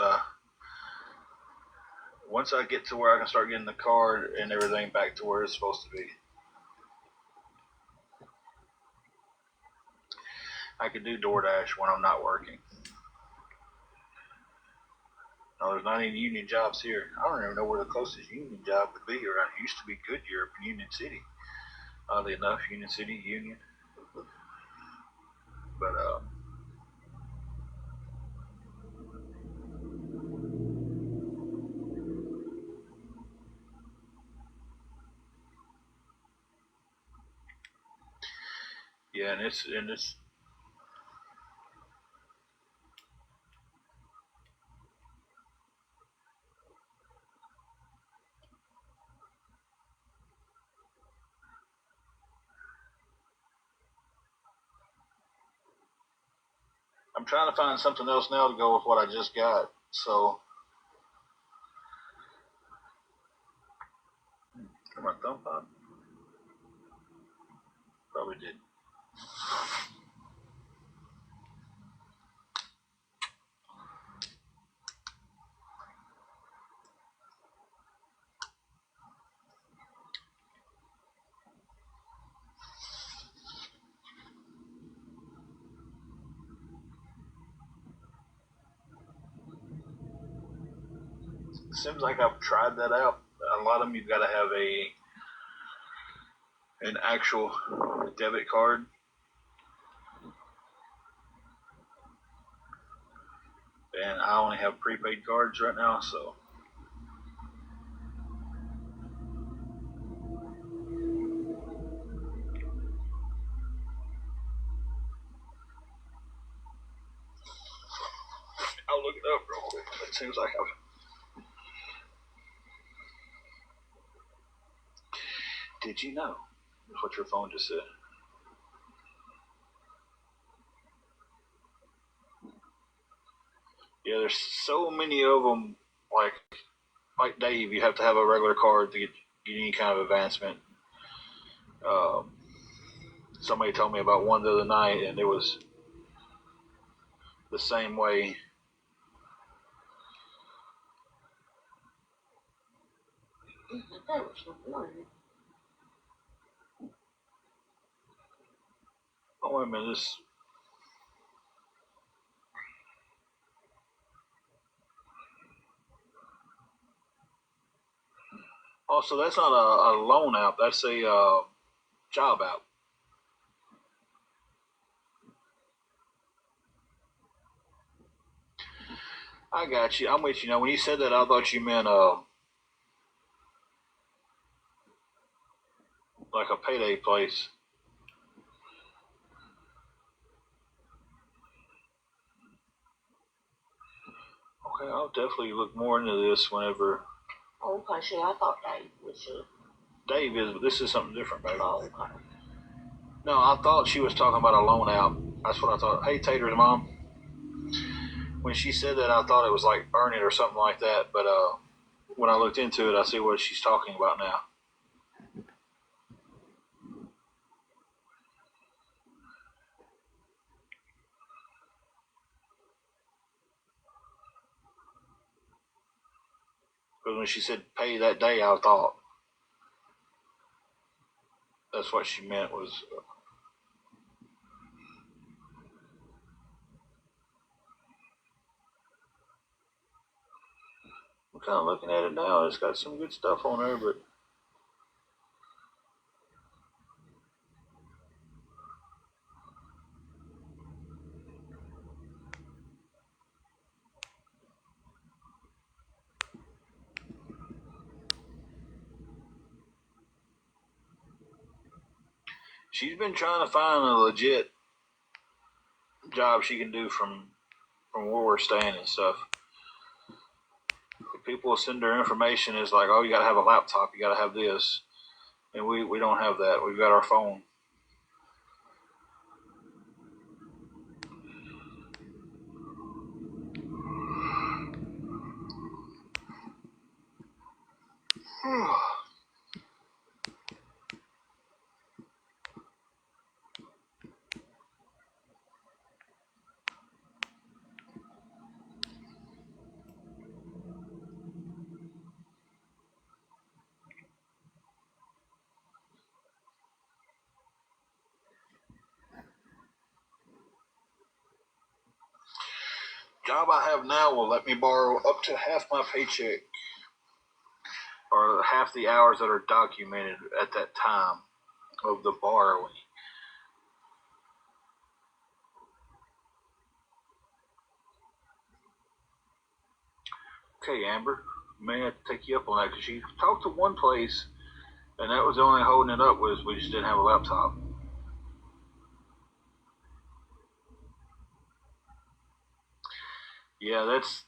I get to where I can start getting the car and everything back to where it's supposed to be. I could do DoorDash when I'm not working. No, there's not any union jobs here. I don't even know where the closest union job would be around. It used to be Goodyear in Union City. Oddly enough, Union City, Union. But yeah, and it's. I'm trying to find something else now to go with what I just got. So, turn my thumb on. Probably did. Seems like I've tried that out. A lot of them you've got to have an actual debit card, and I only have prepaid cards right now. So I'll look it up real quick. It seems like I've. Did you know? That's what your phone just said. Yeah, there's so many of them. Like Dave, you have to have a regular card to get any kind of advancement. Um, Somebody told me about one the other night, and it was the same way. That was the morning. Oh, wait a minute. This. Also, that's not a loan app. That's a job app. I got you. I'm with you. Now, when you said that, I thought you meant like a payday place. Okay, I'll definitely look more into this whenever. Oh, okay, see, I thought Dave was Dave is, but this is something different, baby. Oh, okay. No, I thought she was talking about a loan app. That's what I thought. Hey, Tater's mom. When she said that, I thought it was like Earn It or something like that. But when I looked into it, I see what she's talking about now. Because when she said pay that day, I thought that's what she meant was. I'm kind of looking at it now. It's got some good stuff on there, but. She's been trying to find a legit job she can do from where we're staying and stuff. People will send her information. It's like, oh, you got to have a laptop. You got to have this. And we don't have that. We've got our phone. Job I have now will let me borrow up to half my paycheck or half the hours that are documented at that time of the borrowing. Okay, Amber, may I take you up on that? Because she talked to one place, and that was the only holding it up was we just didn't have a laptop. Yeah, that's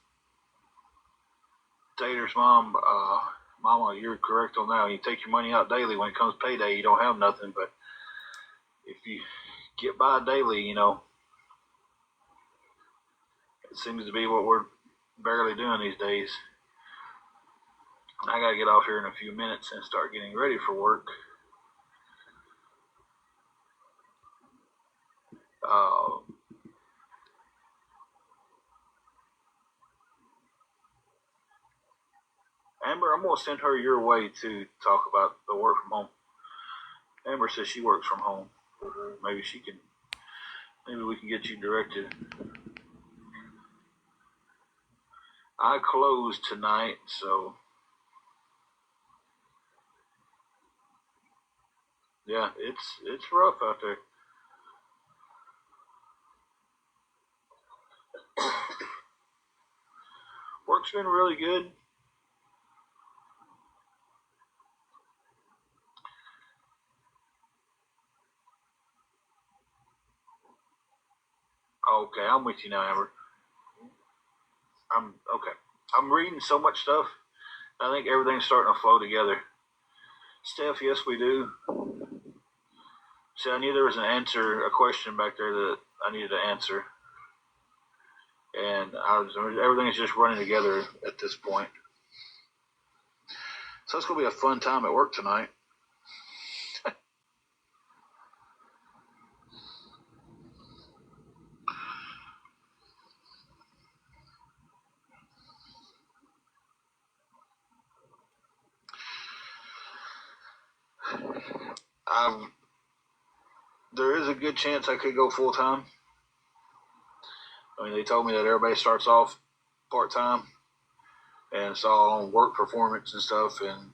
Tater's mom. Mama, you're correct on that. You take your money out daily. When it comes payday, you don't have nothing. But if you get by daily, you know, it seems to be what we're barely doing these days. I gotta get off here in a few minutes and start getting ready for work. Uh, Amber, I'm gonna send her your way to talk about the work from home. Amber says she works from home. Maybe she can. Maybe we can get you directed. I close tonight, so yeah, it's rough out there. Work's been really good. Okay, I'm with you now, Amber. I'm okay. I'm reading so much stuff. I think everything's starting to flow together. Steph, yes, we do. See, I knew there was a question back there that I needed to answer, and everything's just running together at this point. So it's gonna be a fun time at work tonight. there is a good chance I could go full time. I mean, they told me that everybody starts off part time, and it's all on work performance and stuff, and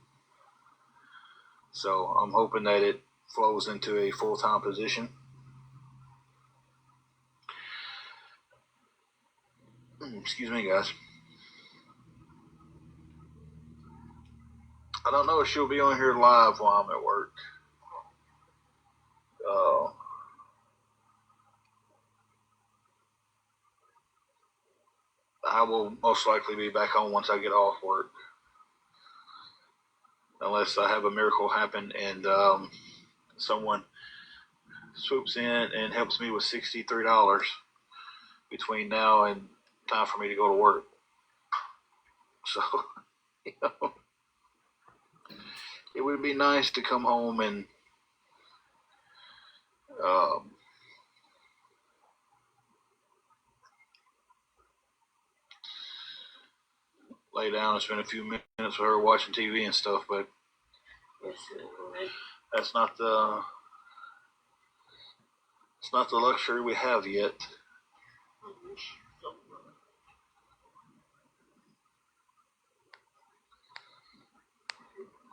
so I'm hoping that it flows into a full time position. Excuse me, guys. I don't know if she'll be on here live while I'm at work. I will most likely be back home once I get off work, unless I have a miracle happen and someone swoops in and helps me with $63 between now and time for me to go to work. So, you know, it would be nice to come home and um, lay down and spend a few minutes with her watching TV and stuff, but that's not the it's not the luxury we have yet.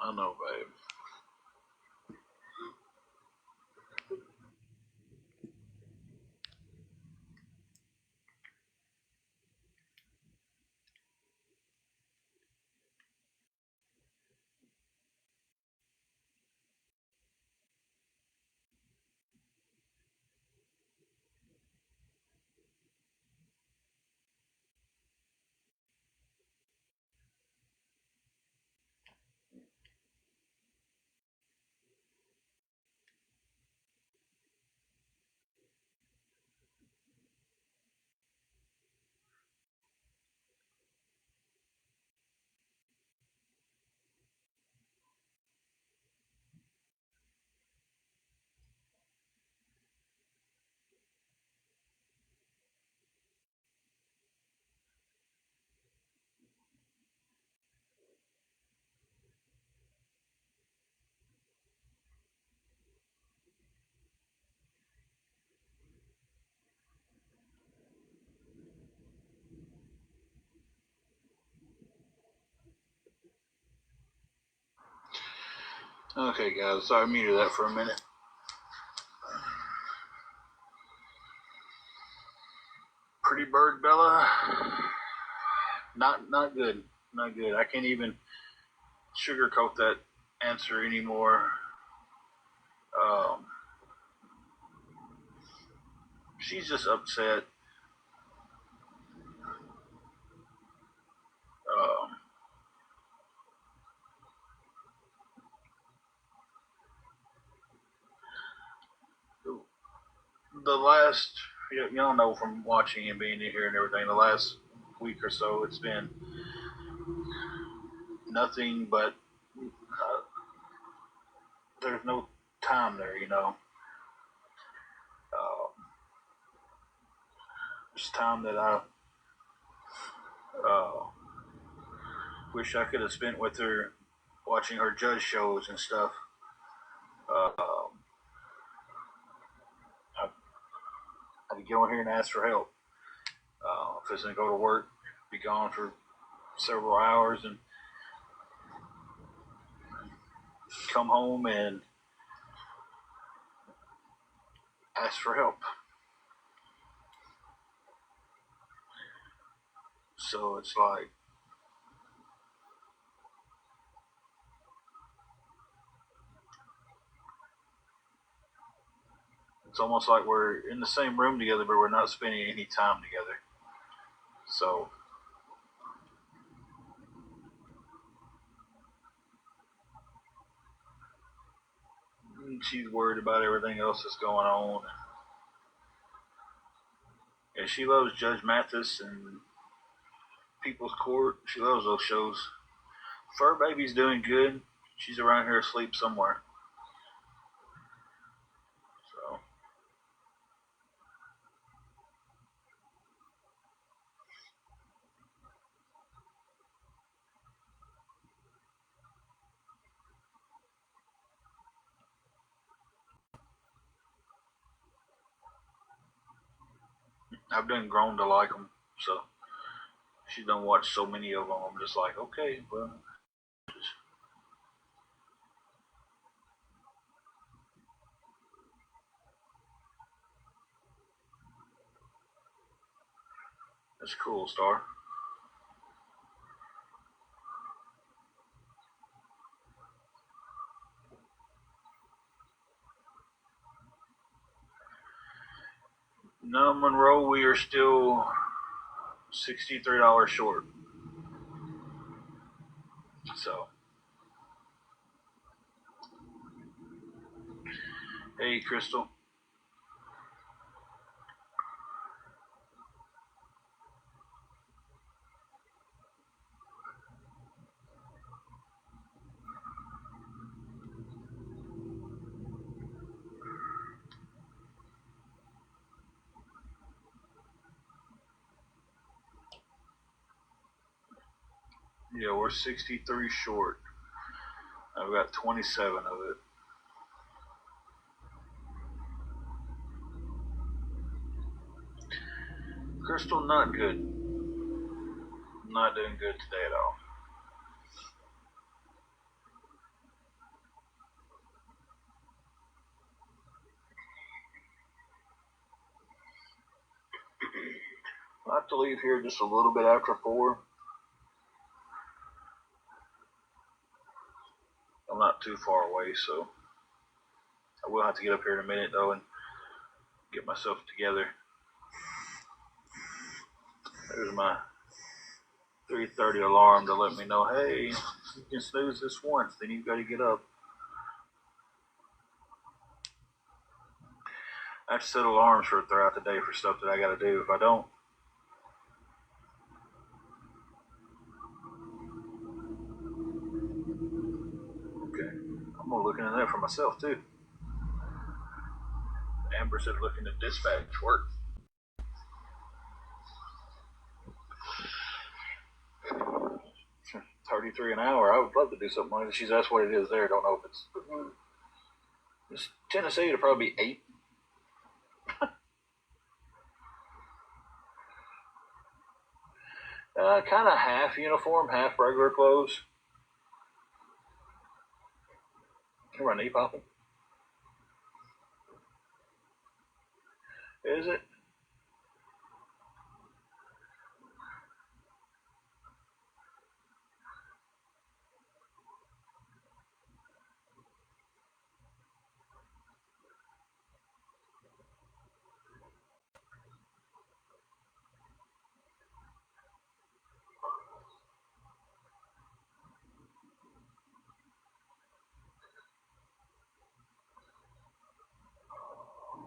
I know, babe. Okay, guys. Sorry, I muted that for a minute. Pretty bird Bella, not good, not good. I can't even sugarcoat that answer anymore. She's just upset. Um, the last, y'all know from watching and being here and everything, the last week or so, it's been nothing but there's no time there, you know. It's time that I uh, wish I could have spent with her watching her judge shows and stuff. Uh, I had to get on here and ask for help. If it's going to go to work, be gone for several hours and come home and ask for help. So it's like, it's almost like we're in the same room together, but we're not spending any time together. So she's worried about everything else that's going on. And she loves Judge Mathis and People's Court. She loves those shows. Fur Baby's doing good. She's around here asleep somewhere. So I've done grown to like them, so she done watched so many of them. I'm just like, okay, well, that's cool, Star. No, Monroe, we are still $63 short. So, hey, Crystal. Yeah, we're 63 short. I've got 27 of it. Crystal, not good. Not doing good today at all. I have to leave here just a little bit after 4. I'm not too far away, so I will have to get up here in a minute though and get myself together. There's my 3:30 alarm to let me know, hey, you can snooze this once, then you've got to get up. I have to set alarms for throughout the day for stuff that I got to do. If I don't, okay, I'm gonna look into that for myself too. Amber said looking at dispatch work. $33 an hour. I would love to do something like that. She's asked what it is there. I don't know if it's Tennessee. It'll probably be 8. Kind of half uniform, half regular clothes. Hear my knee popping? Is it?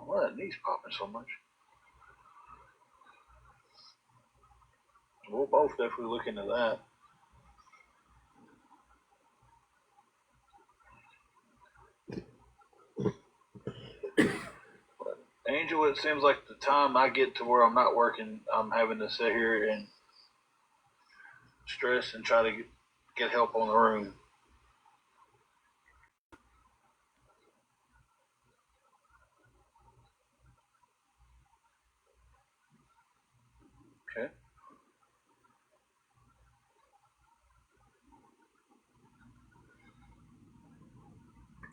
Why that knee's popping so much? We'll both definitely look into that. Angel, it seems like the time I get to where I'm not working, I'm having to sit here and stress and try to get help on the room. Okay.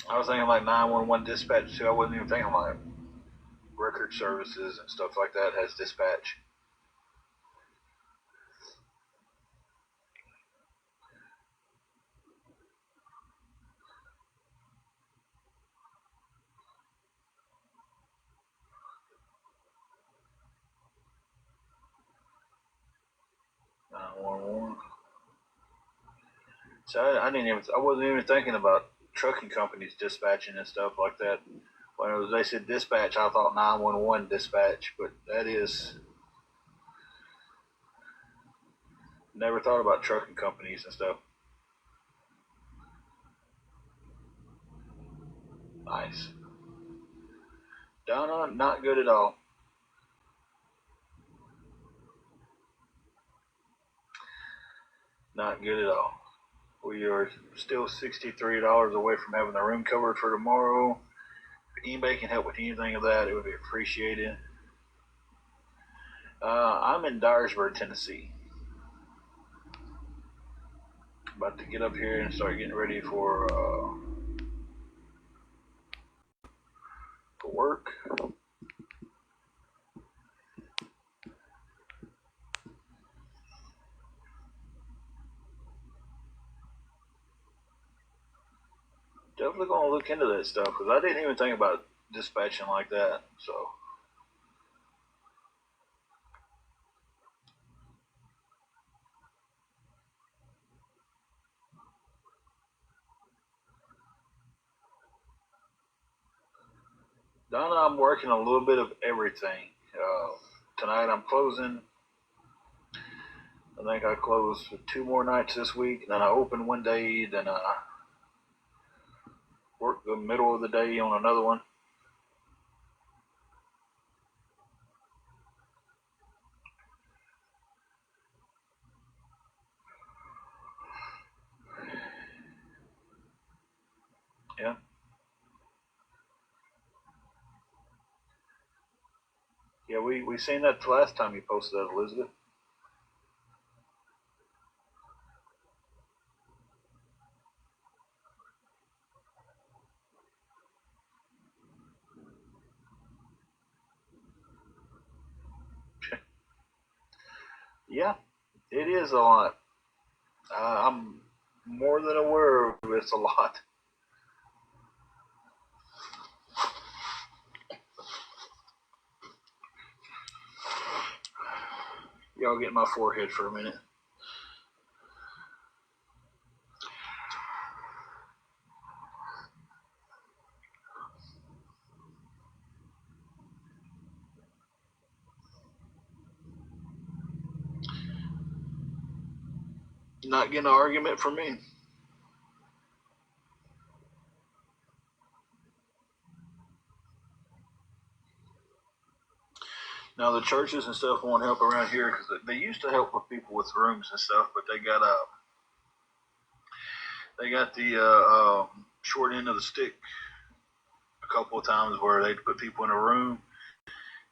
I was thinking like 911 dispatch too. I wasn't even thinking like record services and stuff like that has dispatch. 911. So I wasn't even thinking about trucking companies dispatching and stuff like that. When they said dispatch, I thought 911 dispatch, but that is never thought about trucking companies and stuff. Nice. Donna, not good at all. Not good at all. We are still $63 away from having the room covered for tomorrow. If anybody can help with anything of that, it would be appreciated. I'm in Dyersburg, Tennessee. About to get up here and start getting ready for work. Definitely gonna look into that stuff because I didn't even think about dispatching like that. So Donna, I'm working a little bit of everything. Tonight I'm closing. I think I close for 2 more nights this week. And then I open one day. Then I work the middle of the day on another one. Yeah. Yeah, we seen that the last time you posted that, Elizabeth. Yeah, it is a lot. I'm more than aware of it's a lot. Y'all get my forehead for a minute. Not getting an argument from me. Now the churches and stuff won't help around here because they used to help with people with rooms and stuff, but they got the short end of the stick a couple of times where they'd put people in a room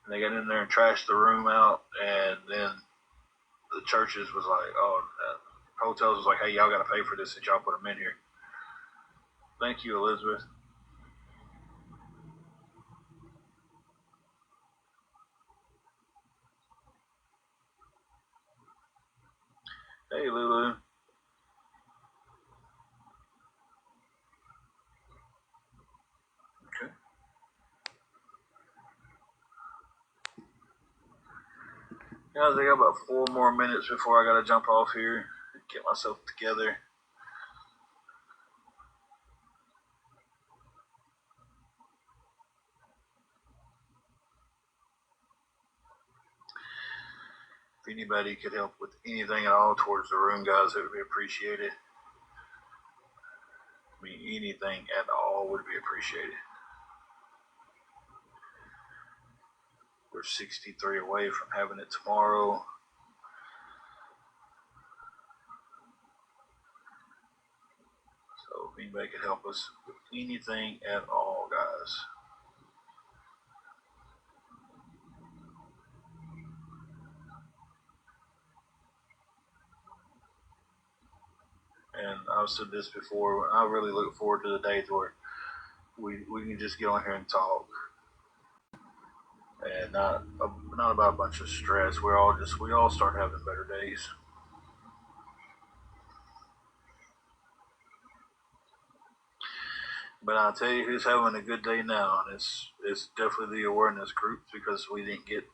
and they got in there and trashed the room out, and then the churches was like, oh, hotels was like, hey, y'all got to pay for this since y'all put them in here. Thank you, Elizabeth. Hey, Lulu. Okay. Yeah, I got about 4 more minutes before I got to jump off here and get myself together. If anybody could help with anything at all towards the room, guys, it would be appreciated. I mean, anything at all would be appreciated. We're 63 away from having it tomorrow. So if anybody could help us with anything at all, guys. And I've said this before, I really look forward to the days where we can just get on here and talk. And not about a bunch of stress. We all start having better days. But I'll tell you who's having a good day now, and it's definitely the awareness groups because we didn't get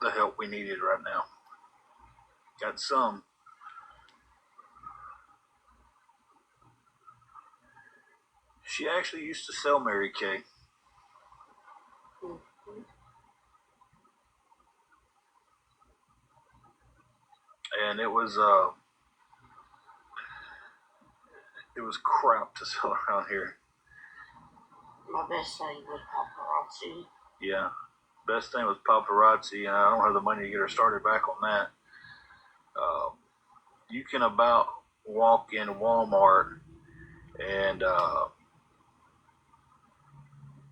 the help we needed right now. Got some. She actually used to sell Mary Kay. And it was crap to sell around here. My best thing was paparazzi. Yeah. Best thing was paparazzi, and I don't have the money to get her started back on that. You can about walk in Walmart and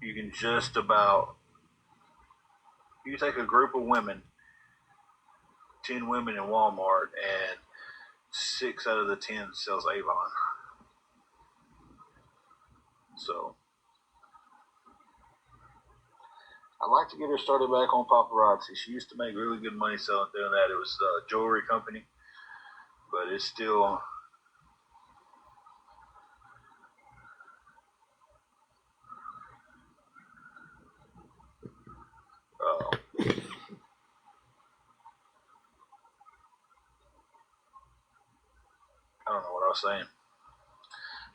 you can just about you take a group of women 10 women in Walmart, and 6 out of the 10 sells Avon. So I'd like to get her started back on paparazzi. She used to make really good money doing that. It was a jewelry company, but it's still. I don't know what I was saying.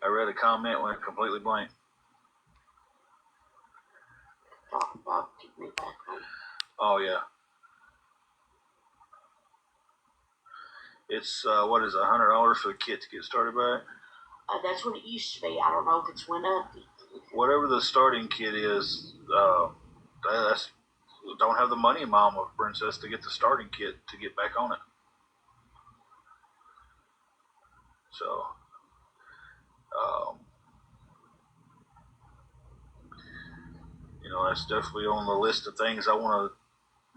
I read a comment, went completely blank. Talk about getting me back on. Oh yeah, it's what is $100 for the kit to get started back? That's what it used to be. I don't know if it's went up. Whatever the starting kit is, that's don't have the money, Mama Princess, to get the starting kit to get back on it. So, that's definitely on the list of things I want to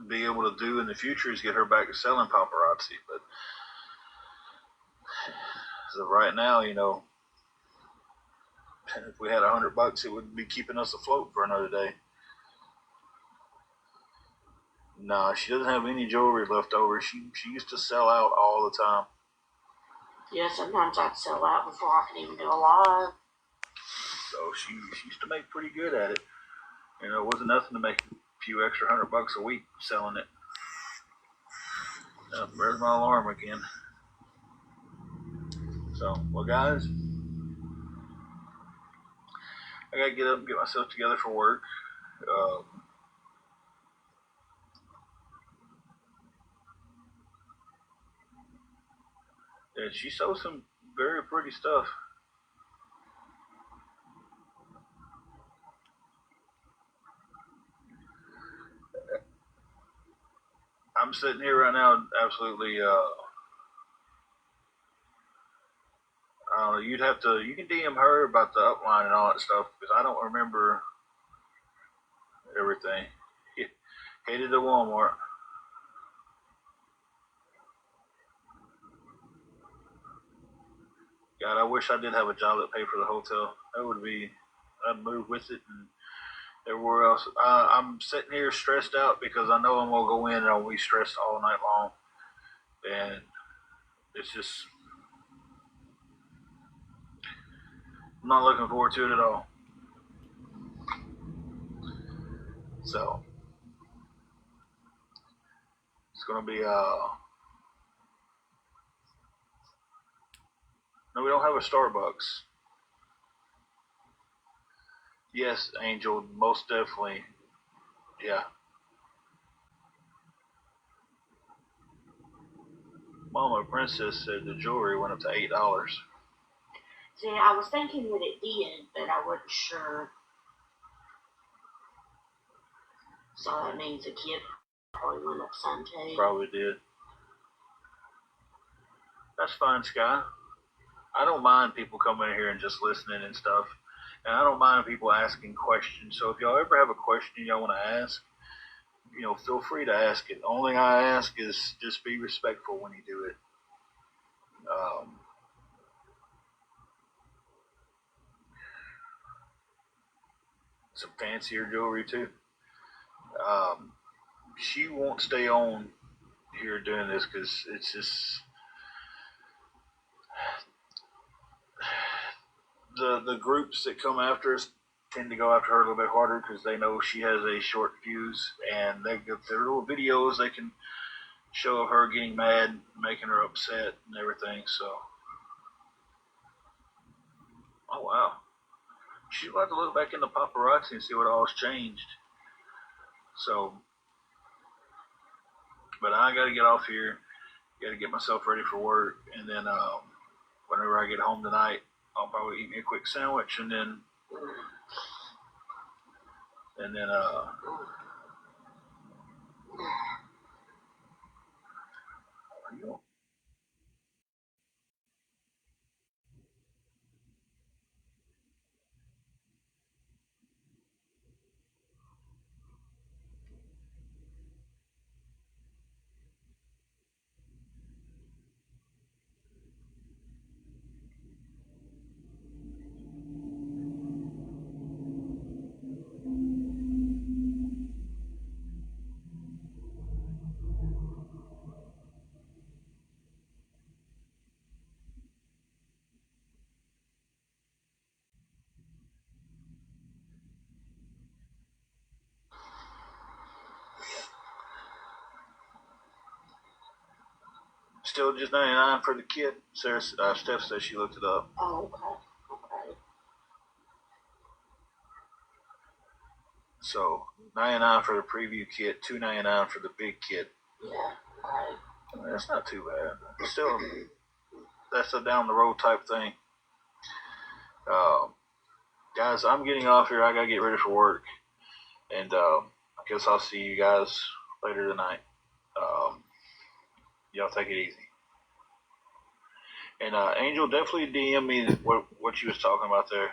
be able to do in the future is get her back to selling paparazzi. But as of right now, if we had $100, it would be keeping us afloat for another day. Nah, she doesn't have any jewelry left over. She used to sell out all the time. Yeah, sometimes I'd sell out before I could even do a live. So she used to make pretty good at it. It wasn't nothing to make a few extra $100 a week selling it. There's my alarm again. So, well, guys, I gotta get up and get myself together for work. And she sold some very pretty stuff. I'm sitting here right now, absolutely. I don't know. You can DM her about the upline and all that stuff because I don't remember everything. Headed to Walmart. God, I wish I did have a job that paid for the hotel. I'd move with it and everywhere else. I'm sitting here stressed out because I know I'm gonna go in and I'll be stressed all night long, and it's just I'm not looking forward to it at all. So it's gonna be no, we don't have a Starbucks. Yes, Angel, most definitely. Yeah. Mama Princess said the jewelry went up to $8. See, I was thinking that it did, but I wasn't sure. So that means the kid probably went up some too. Probably did. That's fine, Sky. I don't mind people coming in here and just listening and stuff. And I don't mind people asking questions. So if y'all ever have a question y'all want to ask, feel free to ask it. The only thing I ask is just be respectful when you do it. Some fancier jewelry too. She won't stay on here doing this because it's just the groups that come after us tend to go after her a little bit harder because they know she has a short fuse, and they get their little videos they can show of her getting mad, making her upset, and everything. So, oh wow, she's about to look back in the paparazzi and see what all's changed. So, but I got to get off here. Got to get myself ready for work, and then whenever I get home tonight, I'll probably eat me a quick sandwich, and then still just $99 for the kit. Sarah, Steph said she looked it up. Oh, okay. So $99 for the preview kit, $299 for the big kit. Yeah, right. That's not too bad. Still, that's a down the road type thing. Guys, I'm getting off here. I gotta get ready for work, and I guess I'll see you guys later tonight. Y'all take it easy. And Angel, definitely DM me what you was talking about there.